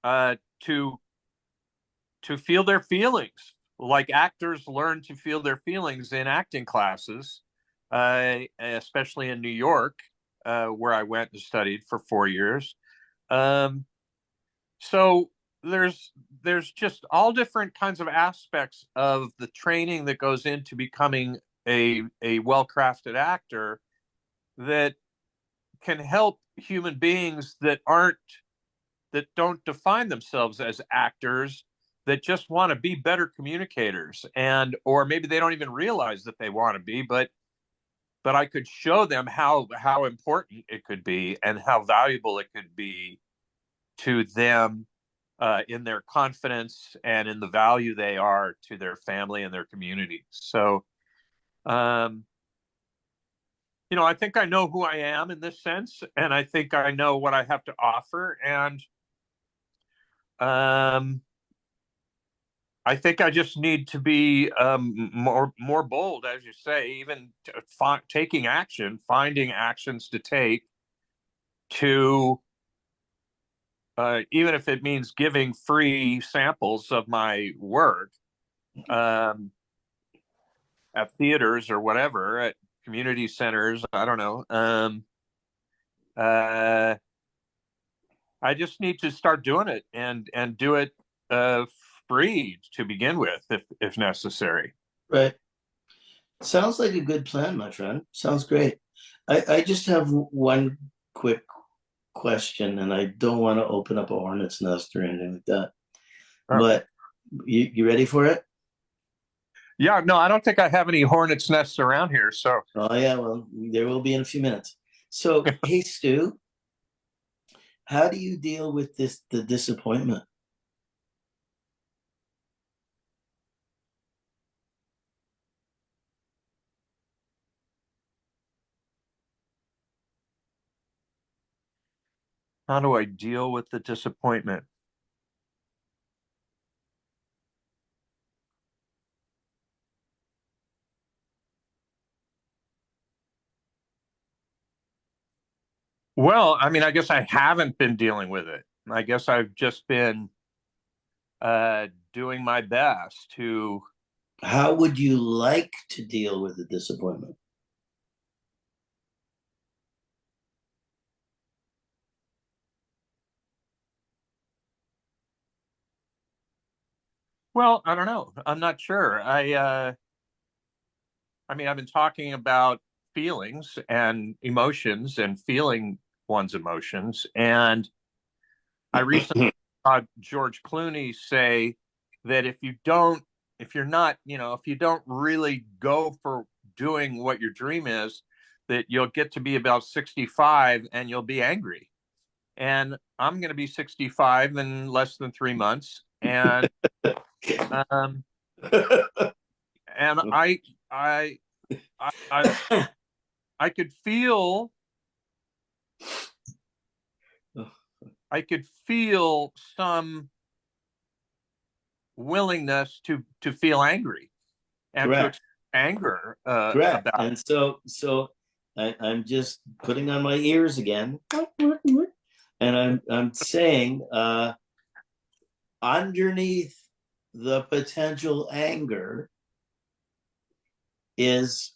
uh, to feel their feelings, like actors learn to feel their feelings in acting classes, especially in New York, where I went and studied for 4 years. Um, so there's just all different kinds of aspects of the training that goes into becoming a well-crafted actor that can help human beings that don't define themselves as actors, that just want to be better communicators, and or maybe they don't even realize that they want to be, but I could show them how important it could be and how valuable it could be to them, in their confidence and in the value they are to their family and their community. So, um, I think I know who I am in this sense, and I think I know what I have to offer, and um, I think I just need to be more bold, as you say, even taking action, finding actions to take to, even if it means giving free samples of my work, um, at theaters or whatever, at community centers. I don't know. Uh, I just need to start doing it and do it uh, free to begin with, if necessary. Right. Sounds like a good plan, my friend. Sounds great. I just have one quick question, and I don't want to open up a hornet's nest or anything like that. Oh. But you ready for it? Yeah, no, I don't think I have any hornets' nests around here. So, Oh yeah, well, there will be in a few minutes. So, hey Stu, how do you deal with the disappointment? how do I deal with the disappointment? Well, I mean, I guess I haven't been dealing with it. I guess I've just been doing my best to. How would you like to deal with the disappointment? Well, I don't know. I'm not sure. I mean, I've been talking about feelings and emotions and feeling one's emotions. And I recently saw George Clooney say that if you're not, if you don't really go for doing what your dream is, that you'll get to be about 65 and you'll be angry. And I'm going to be 65 in less than 3 months. Um, and I, I, I could feel, I could feel some willingness to feel angry and to Correct. express anger Correct. about. And so I'm just putting on my ears again, and I'm saying underneath the potential anger is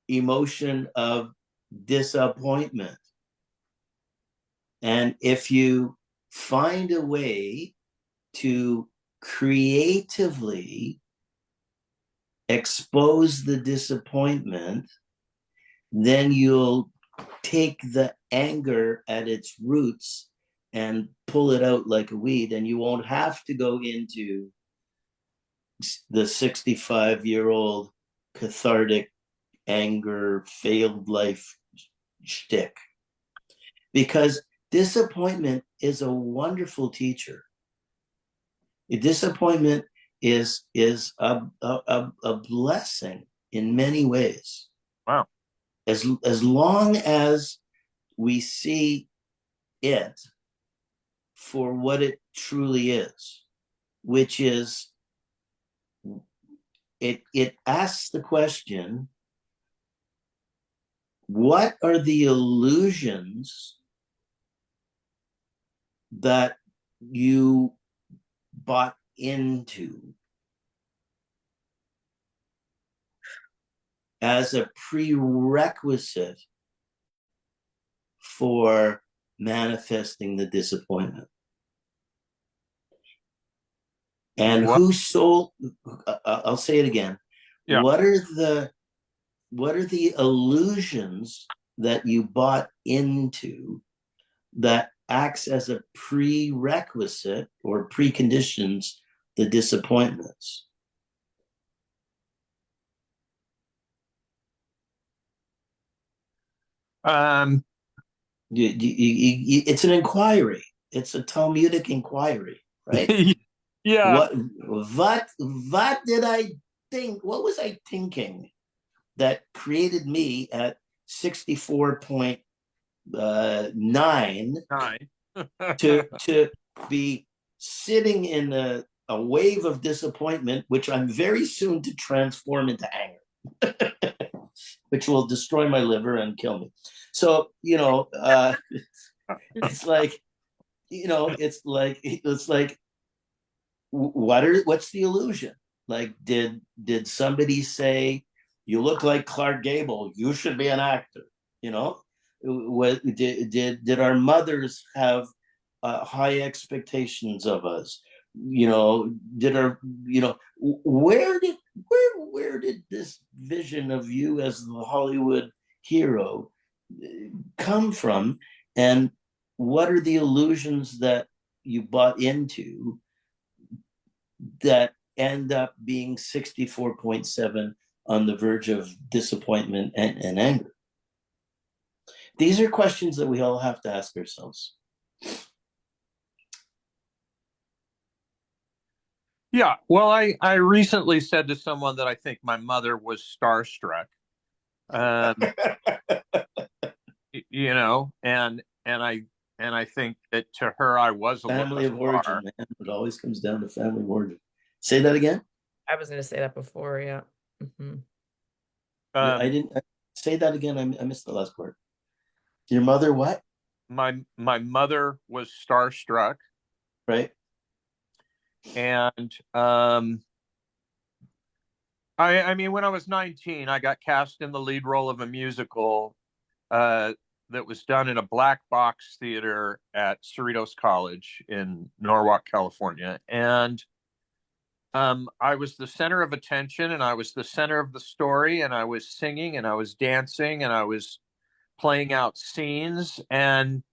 emotion of disappointment. And if you find a way to creatively expose the disappointment, then you'll take the anger at its roots and pull it out like a weed, and you won't have to go into the 65-year-old cathartic anger, failed life shtick. Because disappointment is a wonderful teacher. Disappointment is a blessing in many ways. Wow. As long as we see it for what it truly is, which is it asks the question, what are the illusions that you bought into as a prerequisite for manifesting the disappointment? And What? who sold? I'll say it again. Yeah. What are the illusions that you bought into that acts as a prerequisite or preconditions the disappointments? Um, It's an inquiry. It's a Talmudic inquiry, right? yeah. What did I think? What was I thinking that created me at 64.9 Nine. to be sitting in a wave of disappointment, which I'm very soon to transform into anger, which will destroy my liver and kill me. So, it's like, it's like, what's the illusion? Like, did somebody say, you look like Clark Gable, you should be an actor? You know, what did our mothers have high expectations of us? Did our where did this vision of you as the Hollywood hero come from, and what are the illusions that you bought into that end up being 64.7 on the verge of disappointment and anger? These are questions that we all have to ask ourselves. Yeah. Well, I recently said to someone that I think my mother was starstruck. Um, and I think that to her I was Family a of origin, star. man. It always comes down to family of origin. Say that again. I was going to say that before. Yeah. I Um, didn't say that again. I missed the last part. Your mother, what? my mother was starstruck, Right. and I mean, when I was 19, I got cast in the lead role of a musical that was done in a black box theater at Cerritos College in Norwalk, California. And I was the center of attention, and I was the center of the story, and I was singing, and I was dancing, and I was playing out scenes, and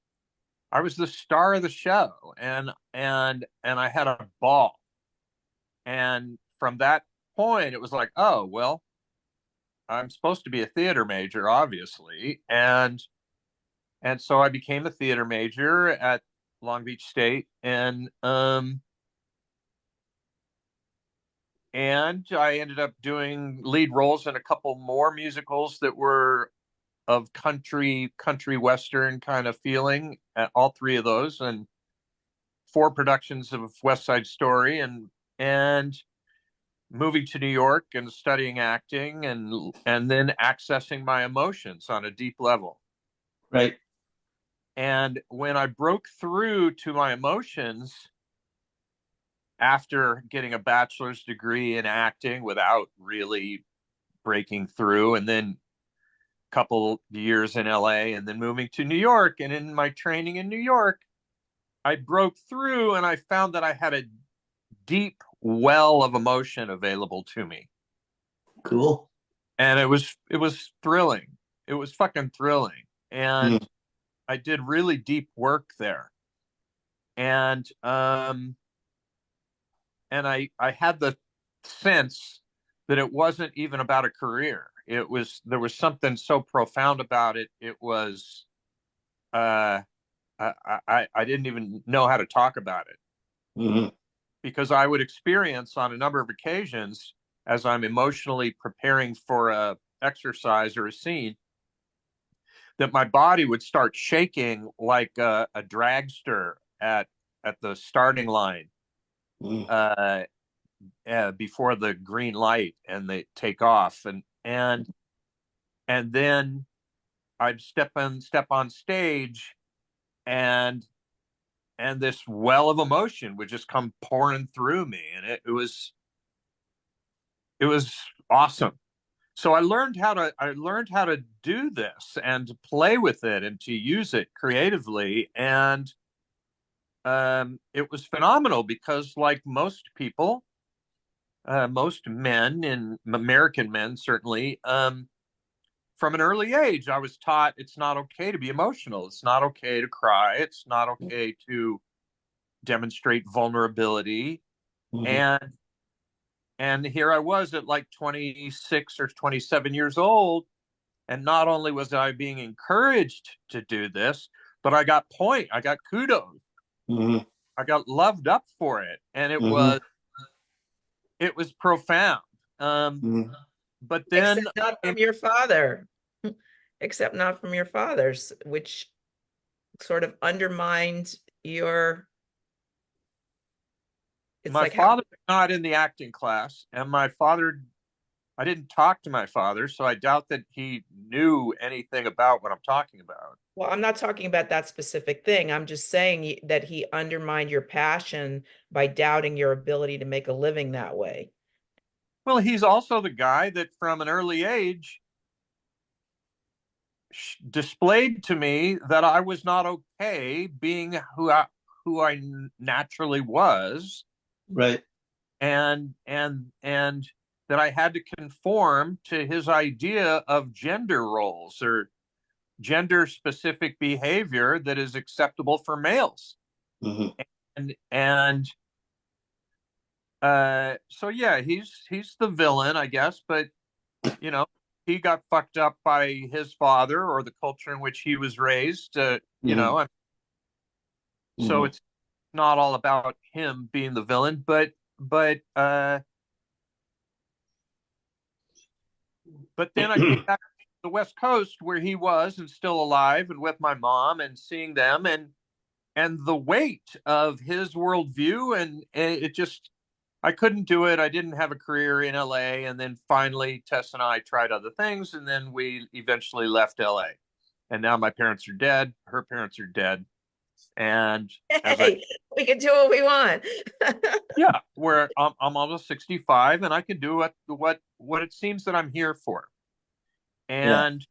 I was the star of the show, and I had a ball. And from that point, it was like, oh well, I'm supposed to be a theater major, obviously, and so I became a theater major at Long Beach State, and I ended up doing lead roles in a couple more musicals that were of country western kind of feeling at all three of those, and four productions of West Side Story, and moving to New York and studying acting, and then accessing my emotions on a deep level. Right. And when I broke through to my emotions after getting a bachelor's degree in acting without really breaking through, and then a couple years in LA, and then moving to New York, and in my training in New York, I broke through and I found that I had a deep well of emotion available to me. Cool. And it was thrilling. It was fucking thrilling. And I did really deep work there. And I had the sense that it wasn't even about a career. There was something so profound about it. It was I didn't even know how to talk about it, because I would experience on a number of occasions, as I'm emotionally preparing for a exercise or a scene, that my body would start shaking like a dragster at the starting line, before the green light and they take off, and then I'd step on stage, and this well of emotion would just come pouring through me, and it was awesome. So I learned how to do this and to play with it and to use it creatively, and it was phenomenal because, like most people, most men, and American men certainly, from an early age, I was taught it's not okay to be emotional. It's not okay to cry. It's not okay to demonstrate vulnerability. And here I was at like 26 or 27 years old, and not only was I being encouraged to do this, but I got kudos. I got loved up for it, and it was profound. But then, except not from your father, except not from your father's, which sort of undermined your. My like father was not in the acting class, and I didn't talk to my father, so I doubt that he knew anything about what I'm talking about. Well, I'm not talking about that specific thing. I'm just saying that he undermined your passion by doubting your ability to make a living that way. Well, he's also the guy that from an early age displayed to me that I was not okay being who I naturally was. Right. And that I had to conform to his idea of gender roles or gender specific behavior that is acceptable for males. And so yeah, he's the villain, I guess, but you know, he got fucked up by his father or the culture in which he was raised, you know. So it's not all about him being the villain, but then I came back to the West Coast where he was and still alive and with my mom and seeing them, and the weight of his worldview, and it just, I couldn't do it. I didn't have a career in LA. And then finally Tess and I tried other things, and then we eventually left LA. And now my parents are dead. Her parents are dead. And we can do what we want. Yeah, where I'm almost 65, and I can do what it seems that I'm here for. And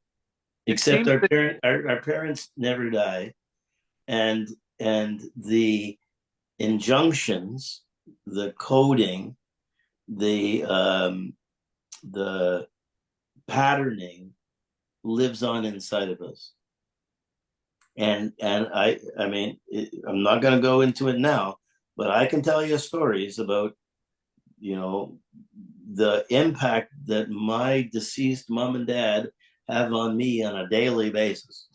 It Except seems our that our parents never die, and the injunctions, the coding, the patterning lives on inside of us. And I mean, I'm not going to go into it now, but I can tell you stories about, you know, the impact that my deceased mom and dad have on me on a daily basis.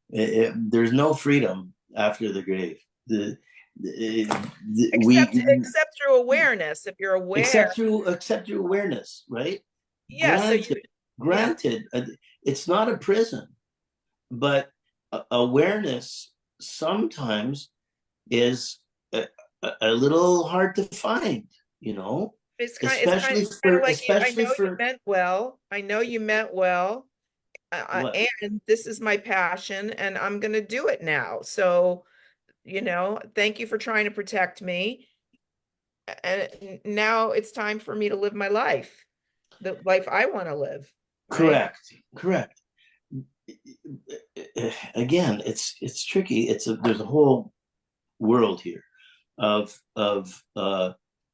There's no freedom after the grave. We Except through awareness. If you're aware, except through awareness, right? yeah. So you, Granted, yeah, granted, it's not a prison, but awareness sometimes is a little hard to find, you know, especially kind of for like you. I know you for meant well. I know you meant well. what? And this is my passion, and I'm going to do it now. So, thank you for trying to protect me. And now it's time for me to live my life, the life I want to live. Right. Correct, correct. Again, it's tricky. There's a whole world here of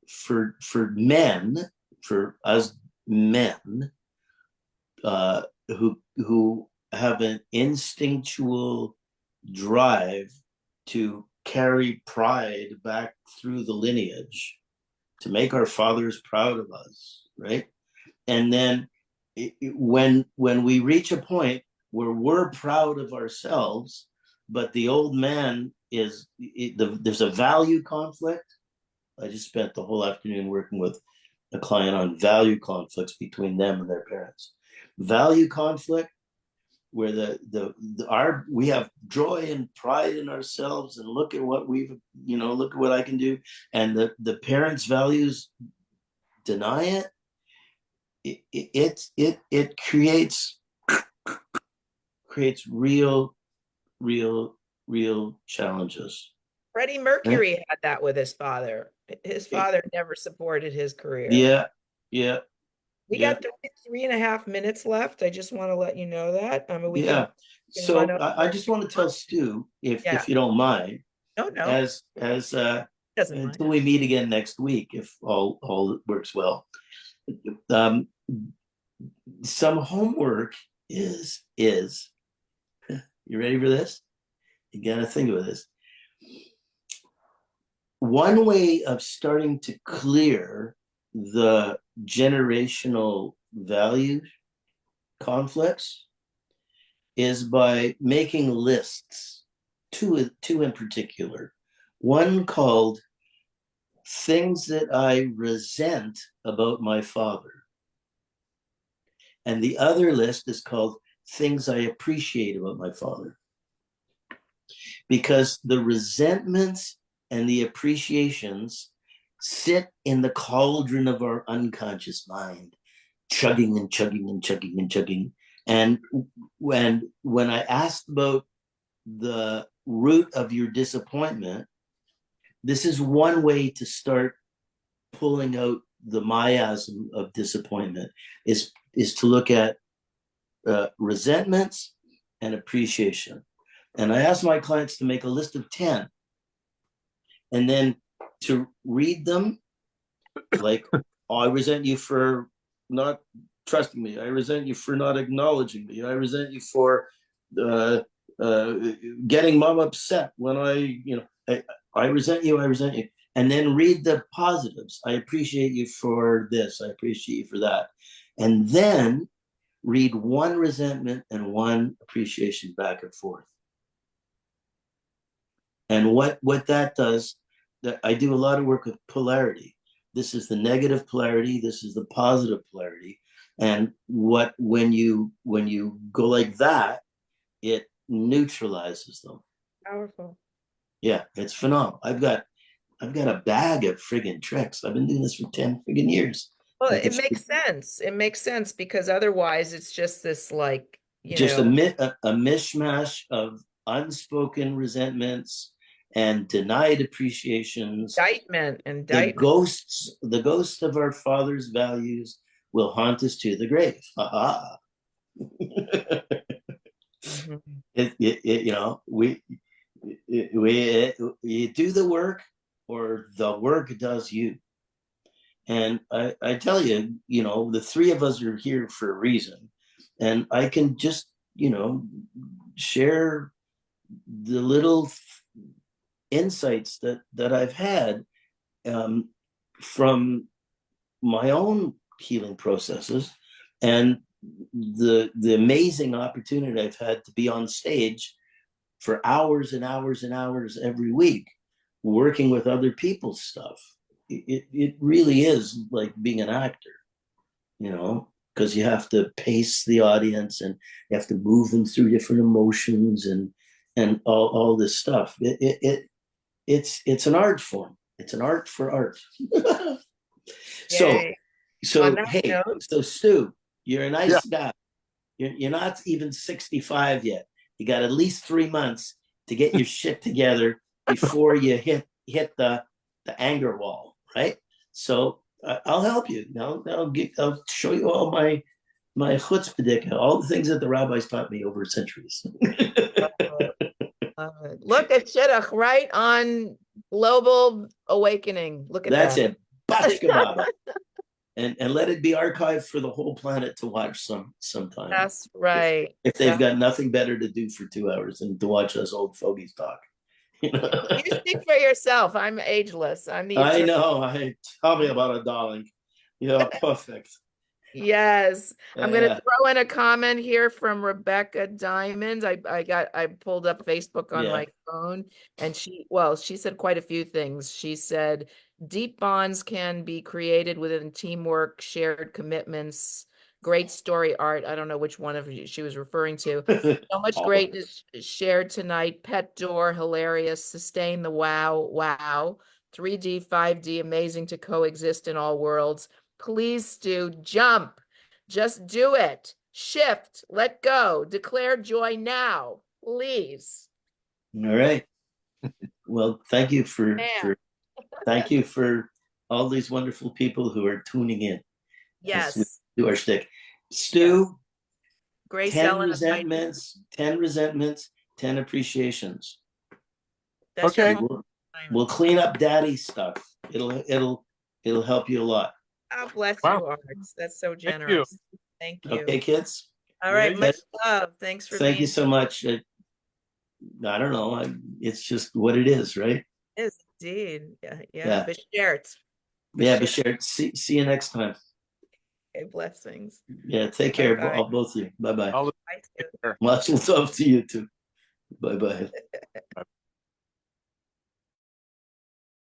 for men, for us men, who have an instinctual drive to carry pride back through the lineage, to make our fathers proud of us, right? And then when we reach a point where we're proud of ourselves, but the old man there's a value conflict. I just spent the whole afternoon working with a client on value conflicts between them and their parents. Value conflict where we have joy and pride in ourselves, and look at what look at what I can do, and the parents' values deny it. It creates real challenges. Freddie Right? Mercury had that with his father. His father never supported his career. Yeah, yeah, We yeah, got 3.5 minutes left. I just want to let you know that. I mean, yeah. we can run So I over. just want to tell Stu, Yeah. if you don't mind, No, no, as doesn't mind. until we meet again next week, if all works well. Um, some homework is you ready for this? You got to think of this. One way of starting to clear the generational value conflicts is by making lists, two in particular. One called Things That I Resent About My Father, and the other list is called Things I Appreciate About My Father. Because the resentments and the appreciations sit in the cauldron of our unconscious mind, chugging and chugging and chugging and chugging. And when I asked about the root of your disappointment, this is one way to start pulling out the miasm of disappointment, is to look at resentments and appreciation. And I ask my clients to make a list of 10 and then to read them like, oh, I resent you for not trusting me. I resent you for not acknowledging me. I resent you for uh, uh, getting mom upset when I resent you. I resent you. And then read the positives. I appreciate you for this. I appreciate you for that. And then read one resentment and one appreciation back and forth. And what that does, that I do a lot of work with polarity. This is the negative polarity, this is the positive polarity. And when you go like that, it neutralizes them. Powerful. Yeah, it's phenomenal. I've got a bag of friggin' tricks. I've been doing this for 10 friggin' years. Well, I could it makes sense. It makes sense because otherwise it's just this like, just a mishmash of unspoken resentments and denied appreciations. indictment. The ghosts of our fathers' values will haunt us to the grave. Aha. Mhm. You know, you do the work, or the work does you. And I tell you, you know, the three of us are here for a reason. And I can just, you know, share the little insights that I've had um, from my own healing processes, and the amazing opportunity I've had to be on stage for hours and hours and hours every week, working with other people's stuff. It really is like being an actor, you know, because you have to pace the audience and you have to move them through different emotions and all this stuff. It's an art form. It's an art for art. So Yay. On so that hey, note, so Stu, you're a Yeah. nice guy. You're not even 65 yet. You got at least 3 months to get your shit together before you hit the anger wall, right? So I'll help you. I'll show you all my chutzpah, all the things that the rabbis taught me over centuries. look at Shidduch, right on global awakening. Look at That's that. it. Bachka Baba. And let it be archived for the whole planet to watch sometime. That's right. If they've got nothing better to do for 2 hours than to watch us old fogies talk. You speak for yourself. I'm ageless. I'm the I eternal. know. Tell me about it, darling. You're perfect. Yes. I'm going to Yeah. throw in a comment here from Rebecca Diamond. I pulled up Facebook on Yeah. my phone, and she said quite a few things. She said deep bonds can be created within teamwork, shared commitments, great story art. I don't know which one of you she was referring to. So much greatness shared tonight. Pet door, hilarious. Sustain the wow, wow. 3D, 5D, amazing to coexist in all worlds. Please, Stu, jump. Just do it. Shift. Let go. Declare joy now. Please. All right. Well, thank you Man. thank you for all these wonderful people who are tuning in as we Yes. do our shtick. Stu, Grace 10 Ellen of my resentments, 10 resentments, 10 appreciations. that's your Okay. home. We'll clean up daddy's stuff. It'll help you a lot. God bless Wow. you, Arts. That's so Thank you. generous. Thank you. Okay, kids. All Yeah, right, yeah. much love. Thanks for Thank you being so much. I don't know. It's just what it is, right? Yes, indeed. Yeah, yeah. Yeah. Beshert. Yeah, Beshert. Bashir. See you next time. Okay, blessings. Yeah, take care, Bye-bye. all both of you. Bye bye. All the Bye, Stu. care. Mazel tov to you too. Bye bye.